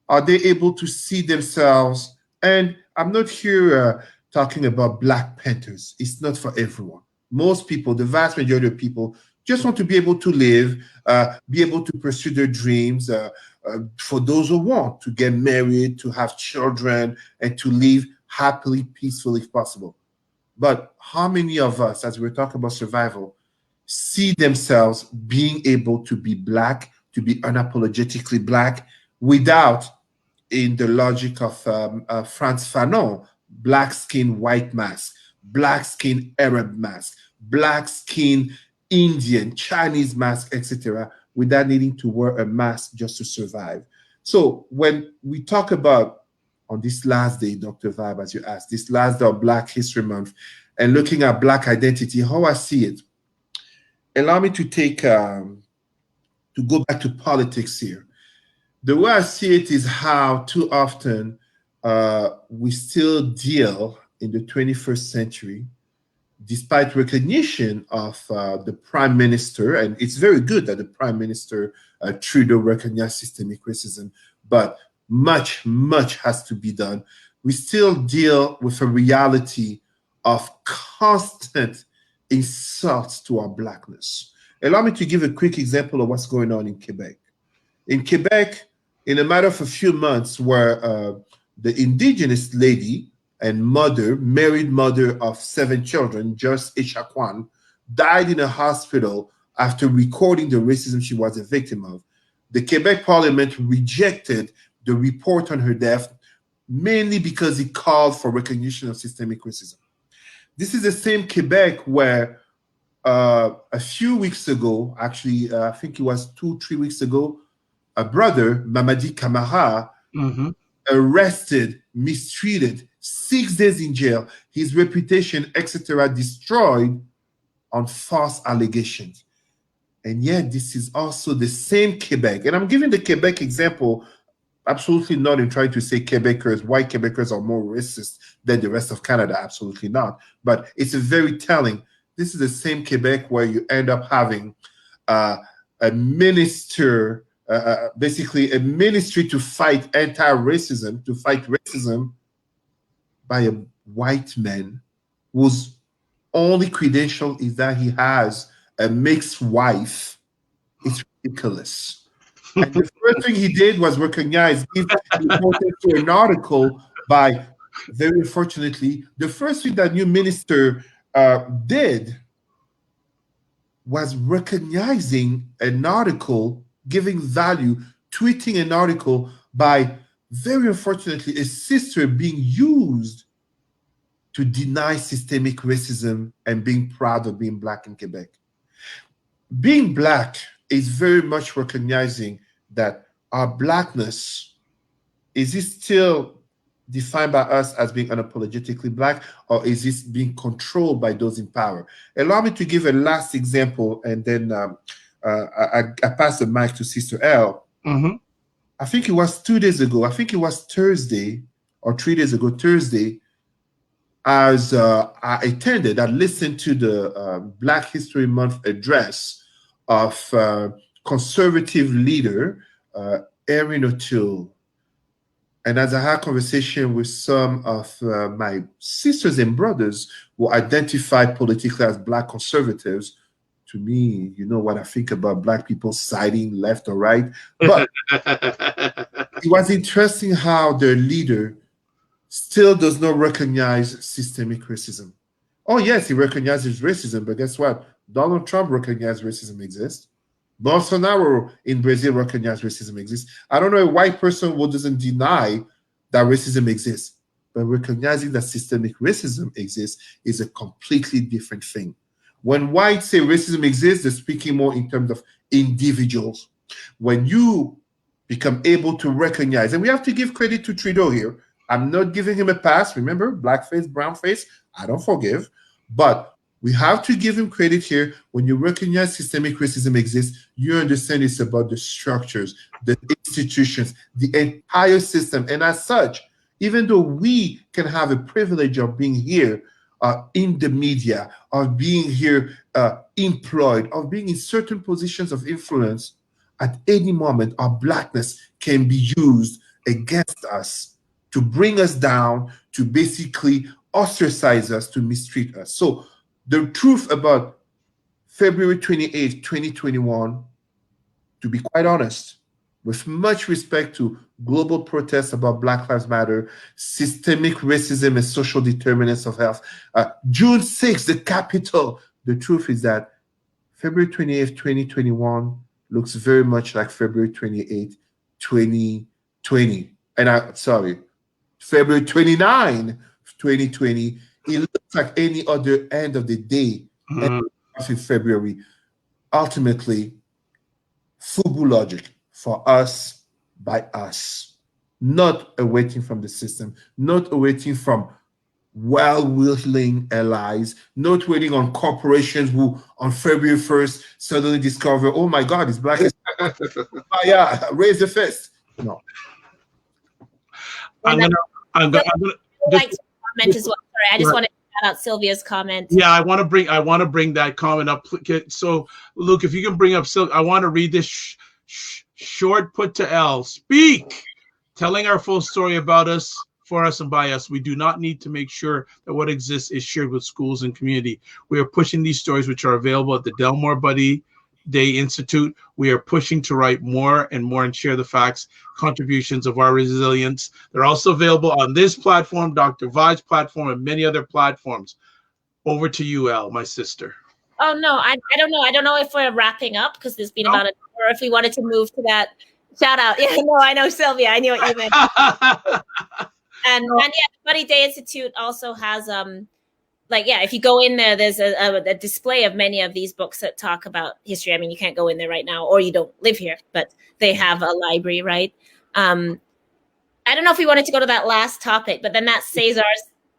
Are they able to see themselves? And I'm not here talking about Black Panthers. It's not for everyone. Most people, the vast majority of people, just want to be able to live, be able to pursue their dreams. For those who want to get married, to have children, and to live happily, peacefully if possible. But how many of us, as we're talking about survival, see themselves being able to be Black, to be unapologetically Black, without, in the logic of Frantz Fanon, black skin, white mask, black skin, Arab mask, black skin, Indian, Chinese mask, etc., without needing to wear a mask just to survive. So when we talk about, on this last day, Dr. Vibe, as you asked, this last day of Black History Month, and looking at Black identity, how I see it, allow me to take, to go back to politics here. The way I see it is how too often we still deal in the 21st century, despite recognition of the Prime Minister, and it's very good that the Prime Minister Trudeau recognized systemic racism, but much, much has to be done. We still deal with a reality of constant insults to our Blackness. Allow me to give a quick example of what's going on in Quebec. In Quebec, in a matter of a few months, where the indigenous lady and mother, married mother of 7 children, Just Echaquan, died in a hospital after recording the racism she was a victim of. The Quebec Parliament rejected the report on her death, mainly because it called for recognition of systemic racism. This is the same Quebec where a few weeks ago, actually, I think it was 2-3 weeks ago, a brother, Mamadi Camara, arrested, mistreated, 6 days in jail, his reputation, etc., destroyed on false allegations. And yet, this is also the same Quebec. And I'm giving the Quebec example, absolutely not in trying to say Quebecers, white Quebecers are more racist than the rest of Canada, absolutely not. But it's a very telling. This is the same Quebec where you end up having a minister, basically a ministry to fight anti-racism, to fight racism by a white man whose only credential is that he has a mixed wife. It's ridiculous. And the first thing he did was recognize, give importance to an article by, very unfortunately, the first thing that new minister did was recognizing an article, giving value, tweeting an article by, very unfortunately, a sister being used to deny systemic racism and being proud of being Black in Quebec. Being Black is very much recognizing that our Blackness, is it still defined by us as being unapologetically Black, or is this being controlled by those in power? Allow me to give a last example, and then I pass the mic to Sister L. I think it was 2 days ago, I think it was Thursday, or 3 days ago, Thursday, as I listened to the Black History Month address of conservative leader Erin O'Toole. And as I had conversation with some of my sisters and brothers who identify politically as Black conservatives, to me, you know what I think about Black people siding left or right. But it was interesting how their leader still does not recognize systemic racism. Oh, yes, he recognizes racism, but guess what? Donald Trump recognized racism exists. Bolsonaro in Brazil recognized racism exists. I don't know a white person who doesn't deny that racism exists, but recognizing that systemic racism exists is a completely different thing. When whites say racism exists, they're speaking more in terms of individuals. When you become able to recognize, and we have to give credit to Trudeau here. I'm not giving him a pass. Remember, blackface, brownface, I don't forgive. But We have to give him credit here. When you recognize systemic racism exists, you understand it's about the structures, the institutions, the entire system. And as such, even though we can have a privilege of being here in the media, of being here employed, of being in certain positions of influence, at any moment, our blackness can be used against us to bring us down, to basically ostracize us, to mistreat us. So the truth about February 28th, 2021, to be quite honest, with much respect to global protests about Black Lives Matter, systemic racism and social determinants of health, June 6th, the Capitol, the truth is that February 28th, 2021 looks very much like February 28th, 2020. And February 29th, 2020, it looks like any other end of the day in February. Ultimately, FUBU logic, for us, by us, not awaiting from the system, not awaiting from well-willing allies, not waiting on corporations who on February 1st suddenly discover, oh my God, it's Black. Yeah, raise the fist. No. I'm gonna like to comment as well. Sorry, I just want to shout out Sylvia's comment. Yeah, I want to bring that comment up. So, Luke, if you can bring up Sylvia, I want to read this short put to L. Speak, telling our full story about us, for us, and by us. We do not need to make sure that what exists is shared with schools and community. We are pushing these stories, which are available at the Delmore Buddy Day Institute. We are pushing to write more and more and share the facts, contributions of our resilience. They're also available on this platform, Dr. Vibe's platform, and many other platforms. Over to you, Elle, my sister. Oh, no, I don't know. I don't know if we're wrapping up because there's been about an hour, or if we wanted to move to that shout out. Yeah, no, I know, Sylvia. I knew what you meant. And yeah, the Buddy Day Institute also has if you go in there, there's a display of many of these books that talk about history. I mean, you can't go in there right now, or you don't live here, but they have a library, right? I don't know if we wanted to go to that last topic, but then that's Cesar's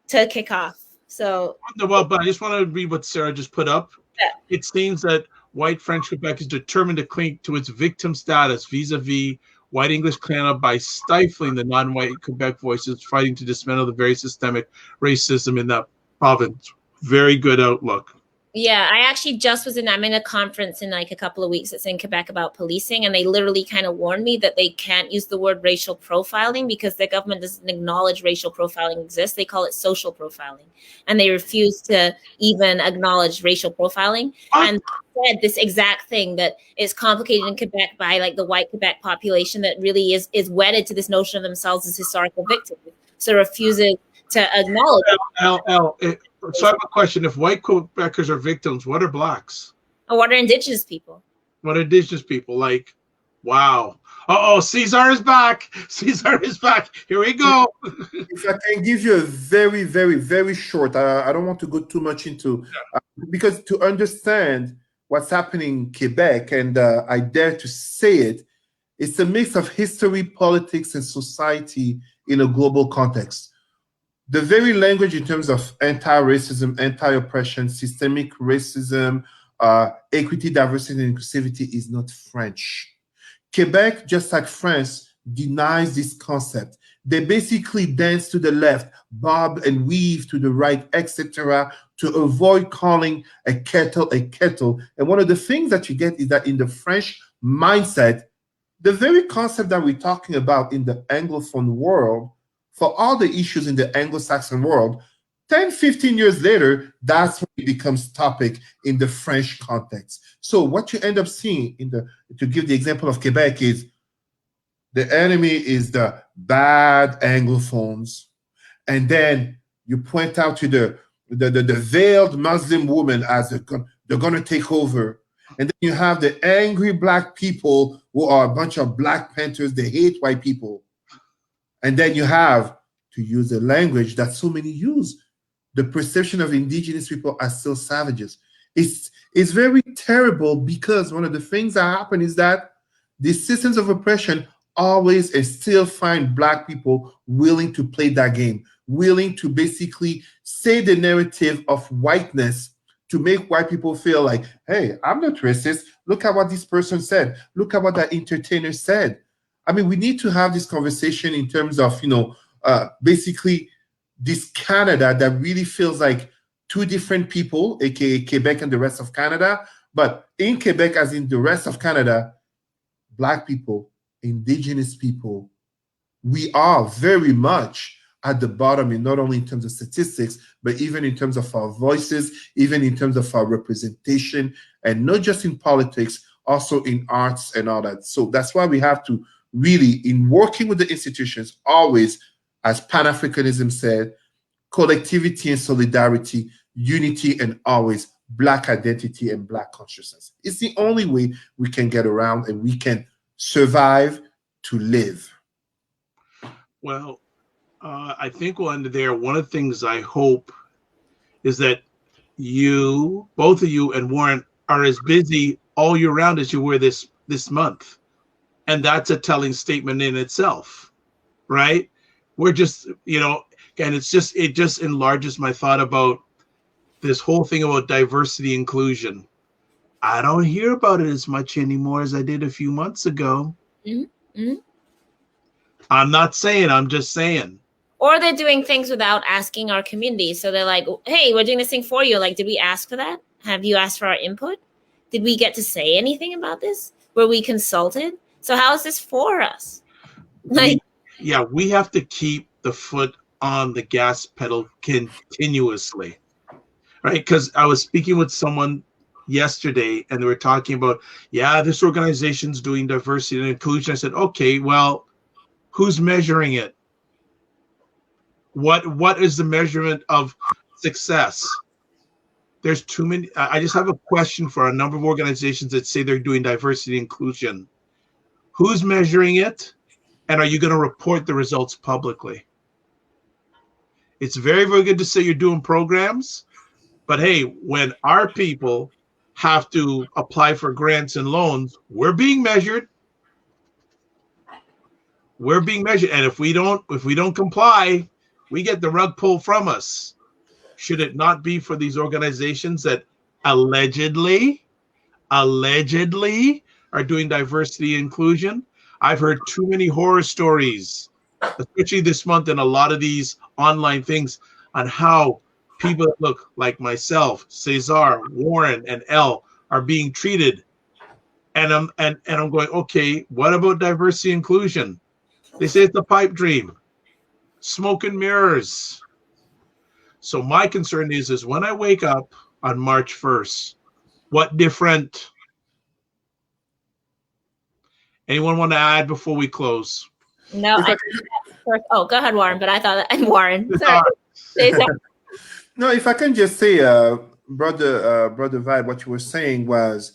to kick off. So, well, but I just want to read what Sarah just put up. Yeah. It seems that white French Quebec is determined to cling to its victim status vis-a-vis white English Canada by stifling the non-white Quebec voices fighting to dismantle the very systemic racism in that province. Very good outlook. Yeah, I actually I'm in a conference in like a couple of weeks that's in Quebec about policing, and they literally kind of warned me that they can't use the word racial profiling because the government doesn't acknowledge racial profiling exists. They call it social profiling, and they refuse to even acknowledge racial profiling. And said this exact thing, that is complicated in Quebec by like the white Quebec population that really is wedded to this notion of themselves as historical victims, so refuses to acknowledge. So I have a question. If white Quebecers are victims, what are blacks? Or what are Indigenous people? What are Indigenous people? Like, wow. Uh-oh, Cesar is back. Cesar is back. Here we go. If I can give you a very, very, very short, I don't want to go too much into, because to understand what's happening in Quebec, and I dare to say it, it's a mix of history, politics, and society in a global context. The very language in terms of anti-racism, anti-oppression, systemic racism, equity, diversity, and inclusivity is not French. Quebec, just like France, denies this concept. They basically dance to the left, bob and weave to the right, etc., to avoid calling a kettle a kettle. And one of the things that you get is that in the French mindset, the very concept that we're talking about in the Anglophone world, for all the issues in the Anglo-Saxon world, 10, 15 years later, that's when it becomes topic in the French context. So what you end up seeing to give the example of Quebec, is the enemy is the bad Anglophones. And then you point out to the veiled Muslim woman as they're going to take over. And then you have the angry black people who are a bunch of Black Panthers. They hate white people. And then you have, to use the language that so many use, the perception of Indigenous people as still savages. It's very terrible, because one of the things that happen is that the systems of oppression always and still find Black people willing to play that game, willing to basically say the narrative of whiteness to make white people feel like, hey, I'm not racist. Look at what this person said. Look at what that entertainer said. I mean, we need to have this conversation in terms of, basically this Canada that really feels like two different people, aka Quebec and the rest of Canada. But in Quebec, as in the rest of Canada, Black people, Indigenous people, we are very much at the bottom, in not only in terms of statistics, but even in terms of our voices, even in terms of our representation, and not just in politics, also in arts and all that. So that's why we have to really, in working with the institutions, always, as Pan-Africanism said, collectivity and solidarity, unity, and always Black identity and Black consciousness. It's the only way we can get around and we can survive to live. Well, I think we'll end there. One of the things I hope is that you, both of you and Warren, are as busy all year round as you were this month. And that's a telling statement in itself, right? We're just, and it just enlarges my thought about this whole thing about diversity inclusion. I don't hear about it as much anymore as I did a few months ago. Mm-hmm. Mm-hmm. I'm not saying, I'm just saying. Or they're doing things without asking our community. So they're like, hey, we're doing this thing for you. Like, did we ask for that? Have you asked for our input? Did we get to say anything about this? Were we consulted? So how is this for us? Like, we have to keep the foot on the gas pedal continuously, right? Because I was speaking with someone yesterday and they were talking about, this organization's doing diversity and inclusion. I said, okay, well, who's measuring it? What is the measurement of success? There's too many. I just have a question for a number of organizations that say they're doing diversity and inclusion. Who's measuring it? And are you going to report the results publicly? It's very, very good to say you're doing programs, but hey, when our people have to apply for grants and loans, we're being measured. We're being measured. And if we don't comply, we get the rug pulled from us. Should it not be for these organizations that allegedly are doing diversity and inclusion? I've heard too many horror stories, especially this month in a lot of these online things, on how people that look like myself, Cesar, Warren, and Elle are being treated. And I'm going, okay, what about diversity and inclusion? They say it's a pipe dream. Smoke and mirrors. So my concern is when I wake up on March 1st, what different? Anyone want to add before we close? No. Go ahead, Warren. But I thought I'm Warren. Sorry. No, if I can just say, brother Vibe, what you were saying was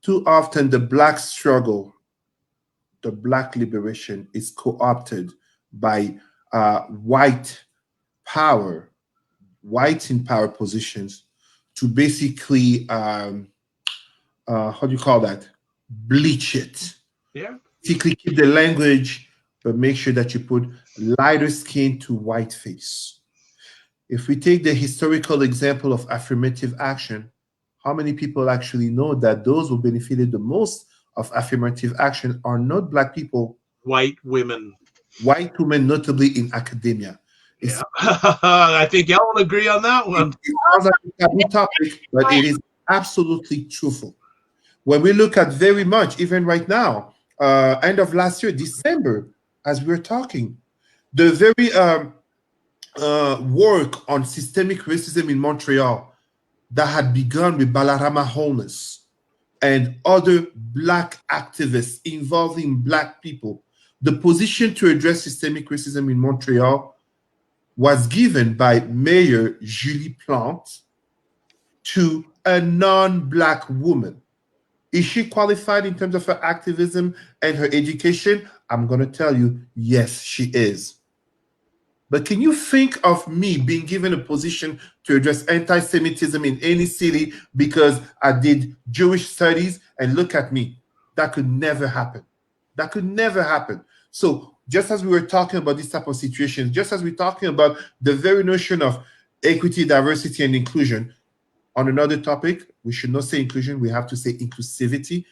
too often the Black struggle, the Black liberation is co-opted by white power, whites in power positions to basically, how do you call that? Bleach it. Yeah. Basically keep the language, but make sure that you put lighter skin to white face. If we take the historical example of affirmative action, how many people actually know that those who benefited the most of affirmative action are not Black people? White women. White women, notably in academia. Yeah. I think y'all will agree on that one. It sounds like a taboo topic, but it is absolutely truthful. When we look at very much, even right now, end of last year, December, as we were talking, the very work on systemic racism in Montreal that had begun with Balarama Holness and other Black activists involving Black people, the position to address systemic racism in Montreal was given by Mayor Julie Plante to a non-Black woman. Is she qualified in terms of her activism and her education? I'm going to tell you, yes, she is. But can you think of me being given a position to address anti-Semitism in any city because I did Jewish studies and look at me? That could never happen. That could never happen. So just as we were talking about this type of situations, just as we're talking about the very notion of equity, diversity, and inclusion, On another topic, we should not say inclusion, we have to say inclusivity.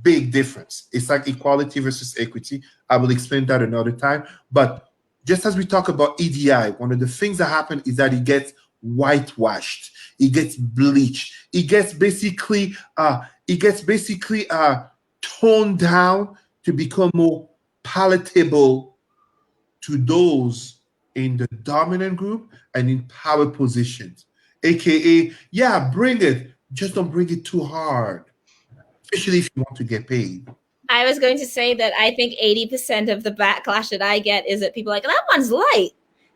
Big difference. It's like equality versus equity. I will explain that another time. But just as we talk about EDI, one of the things that happen is that it gets whitewashed, it gets bleached, it gets basically toned down to become more palatable to those in the dominant group and in power positions. AKA, yeah, bring it, just don't bring it too hard, especially if you want to get paid. I was going to say that I think 80% of the backlash that I get is that people are like, that one's light.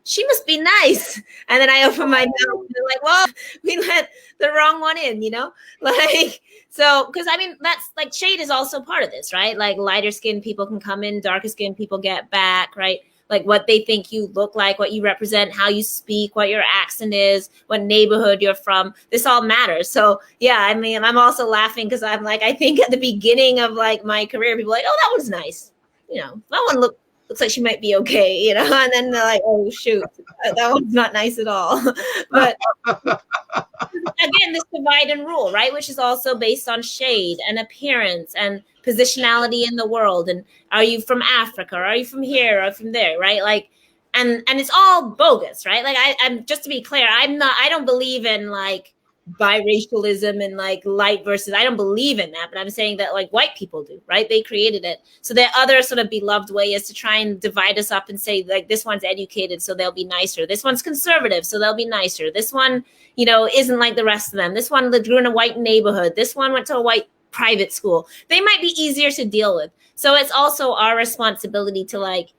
She must be nice. And then I open my mouth and they're like, well, we let the wrong one in, you know? Like, so, because I mean, that's like shade is also part of this, right? Like lighter skinned people can come in, darker skinned people get back, right? Like what they think you look like, what you represent, how you speak, what your accent is, what neighborhood you're from. This all matters. So yeah, I mean, I'm also laughing because I'm like, I think at the beginning of like my career, people are like, oh, that one's nice. You know, that one looks like she might be okay, you know, and then they're like, oh shoot, that one's not nice at all. But again, this divide and rule, right? Which is also based on shade and appearance and positionality in the world. And are you from Africa? Or are you from here or from there? Right? Like, and it's all bogus, right? Like I'm just to be clear, I don't believe in like biracialism and like light versus, I don't believe in that, but I'm saying that like white people do, right? They created it. So their other sort of beloved way is to try and divide us up and say like, this one's educated, so they'll be nicer. This one's conservative, so they'll be nicer. This one, you know, isn't like the rest of them. This one grew in a white neighborhood. This one went to a white private school. They might be easier to deal with. So it's also our responsibility to like,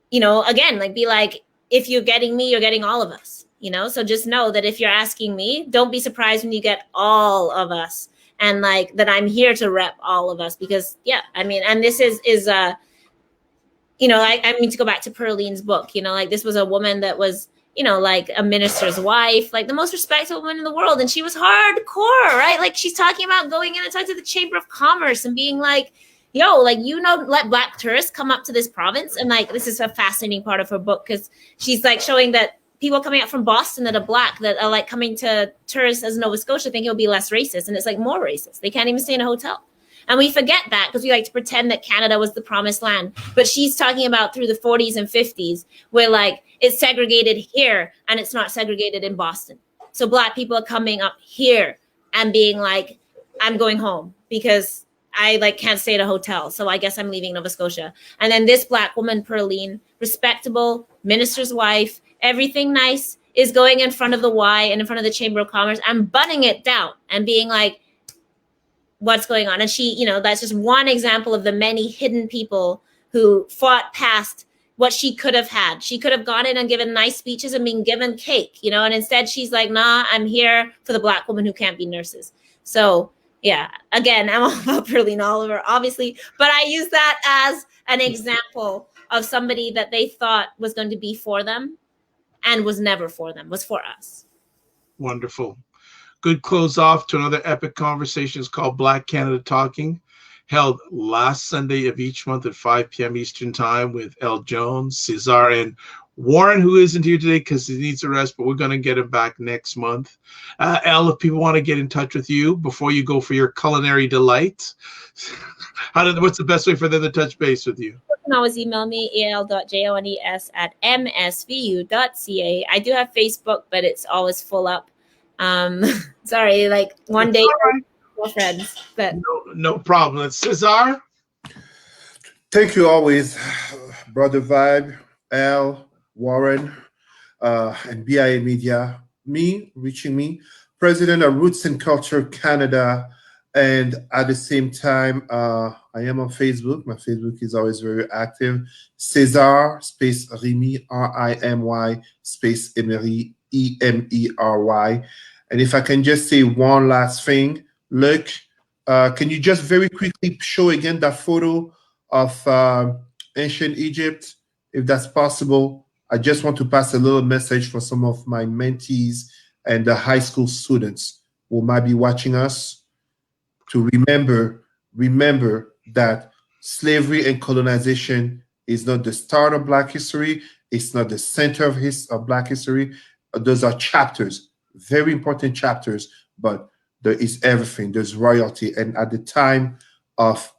you know, again, like be like, if you're getting me, you're getting all of us, you know? So just know that if you're asking me, don't be surprised when you get all of us, and like that I'm here to rep all of us, because yeah, I mean, and this is you know, I mean, to go back to Perline's book, you know, like this was a woman that was, you know, like a minister's wife, like the most respectable woman in the world. And she was hardcore, right? Like she's talking about going in and talking to the Chamber of Commerce and being like, yo, like, you know, let Black tourists come up to this province. And like, this is a fascinating part of her book, because she's like showing that people coming up from Boston that are Black, that are like coming to tourists as Nova Scotia, think it'll be less racist. And it's like more racist. They can't even stay in a hotel. And we forget that because we like to pretend that Canada was the promised land. But she's talking about through the 40s and 50s, where like it's segregated here and it's not segregated in Boston. So Black people are coming up here and being like, I'm going home because I like can't stay at a hotel. So I guess I'm leaving Nova Scotia. And then this Black woman, Perline, respectable, minister's wife, everything nice, is going in front of the Y and in front of the Chamber of Commerce and butting it down and being like, what's going on? And she, you know, that's just one example of the many hidden people who fought past what she could have had. She could have gone in and given nice speeches and been given cake, you know, and instead she's like, nah, I'm here for the Black women who can't be nurses. So yeah, again, I'm all about Perline Oliver, obviously, but I use that as an example of somebody that they thought was going to be for them and was never for them, was for us. Wonderful. Good close off to another epic conversation. It's called Black Canada Talking, held last Sunday of each month at 5 p.m. Eastern Time with L. Jones, Cesar, and Warren, who isn't here today because he needs a rest, but we're going to get him back next month. Elle, if people want to get in touch with you before you go for your culinary delight, what's the best way for them to touch base with you? You can always email me, al.jones@msvu.ca. I do have Facebook, but it's always full up. Sorry, like one day we're friends, but no problem. It's Cesar. Thank you always, Brother Vibe, Al, Warren, and BIA Media. Reaching me, President of Roots and Culture Canada, and at the same time, I am on Facebook. My Facebook is always very active. Cesar space Remy, RIMY space Emery, EMERY. And if I can just say one last thing, look, can you just very quickly show again that photo of ancient Egypt, if that's possible? I just want to pass a little message for some of my mentees and the high school students who might be watching us to remember that slavery and colonization is not the start of Black history. It's not the center of Black history. Those are chapters, very important chapters, but there is everything. There's royalty. And at the time of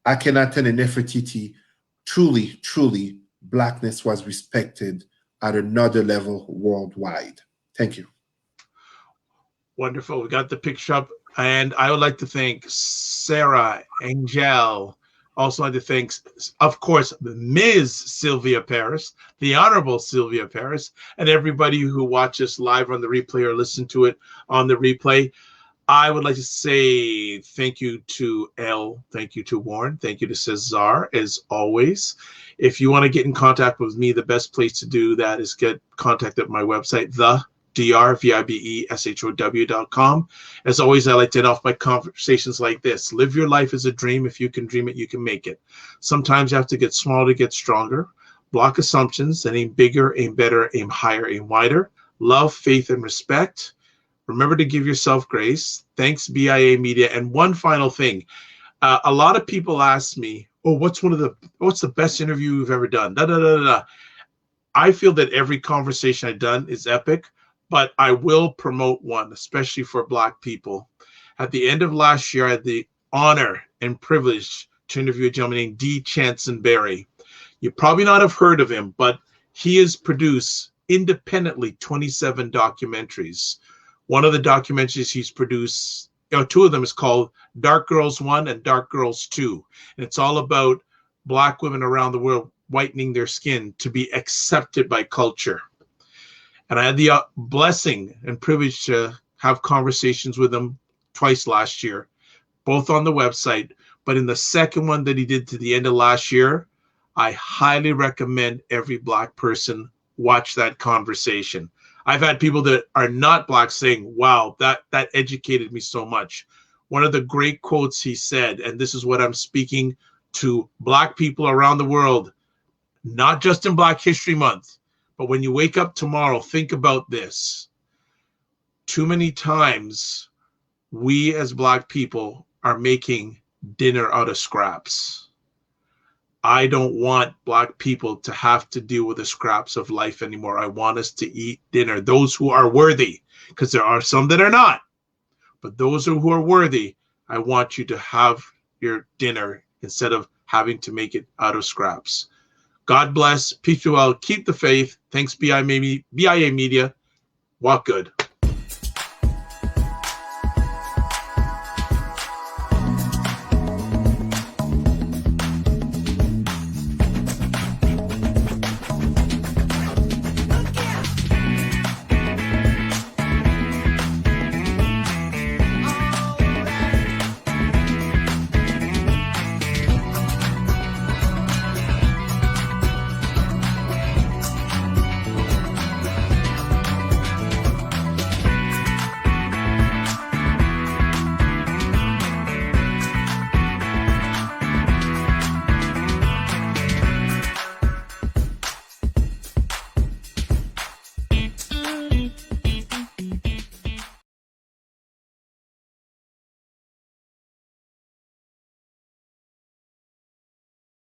Akhenaten and Nefertiti, truly, Blackness was respected at another level worldwide. Thank you. Wonderful. We got the picture up. And I would like to thank Sarah, Angel. Also like to thank, of course, Ms. Sylvia Paris, the Honorable Sylvia Paris, and everybody who watches live on the replay or listen to it on the replay. I would like to say thank you to Elle, thank you to Warren, thank you to Cesar, as always. If you want to get in contact with me, the best place to do that is get contact at my website, thedrvibeshow.com. As always, I like to end off my conversations like this. Live your life as a dream. If you can dream it, you can make it. Sometimes you have to get smaller to get stronger. Block assumptions and aim bigger, aim better, aim higher, aim wider. Love, faith, and respect. Remember to give yourself grace. Thanks, BIA Media. And one final thing. A lot of people ask me, oh, what's the best interview you've ever done? I feel that every conversation I've done is epic, but I will promote one, especially for Black people. At the end of last year, I had the honor and privilege to interview a gentleman named D. Chanson Berry. You probably not have heard of him, but he has produced independently 27 documentaries. One of the documentaries he's produced, two of them is called Dark Girls 1 and Dark Girls 2. And it's all about Black women around the world whitening their skin to be accepted by culture. And I had the blessing and privilege to have conversations with him twice last year, both on the website. But in the second one that he did to the end of last year, I highly recommend every Black person watch that conversation. I've had people that are not Black saying, wow, that educated me so much. One of the great quotes he said, and this is what I'm speaking to Black people around the world, not just in Black History Month, but when you wake up tomorrow, think about this. Too many times, we as Black people are making dinner out of scraps. I don't want Black people to have to deal with the scraps of life anymore. I want us to eat dinner. Those who are worthy, because there are some that are not, but those who are worthy, I want you to have your dinner instead of having to make it out of scraps. God bless. Peace be well. Keep the faith. Thanks, BIA Media. Walk good.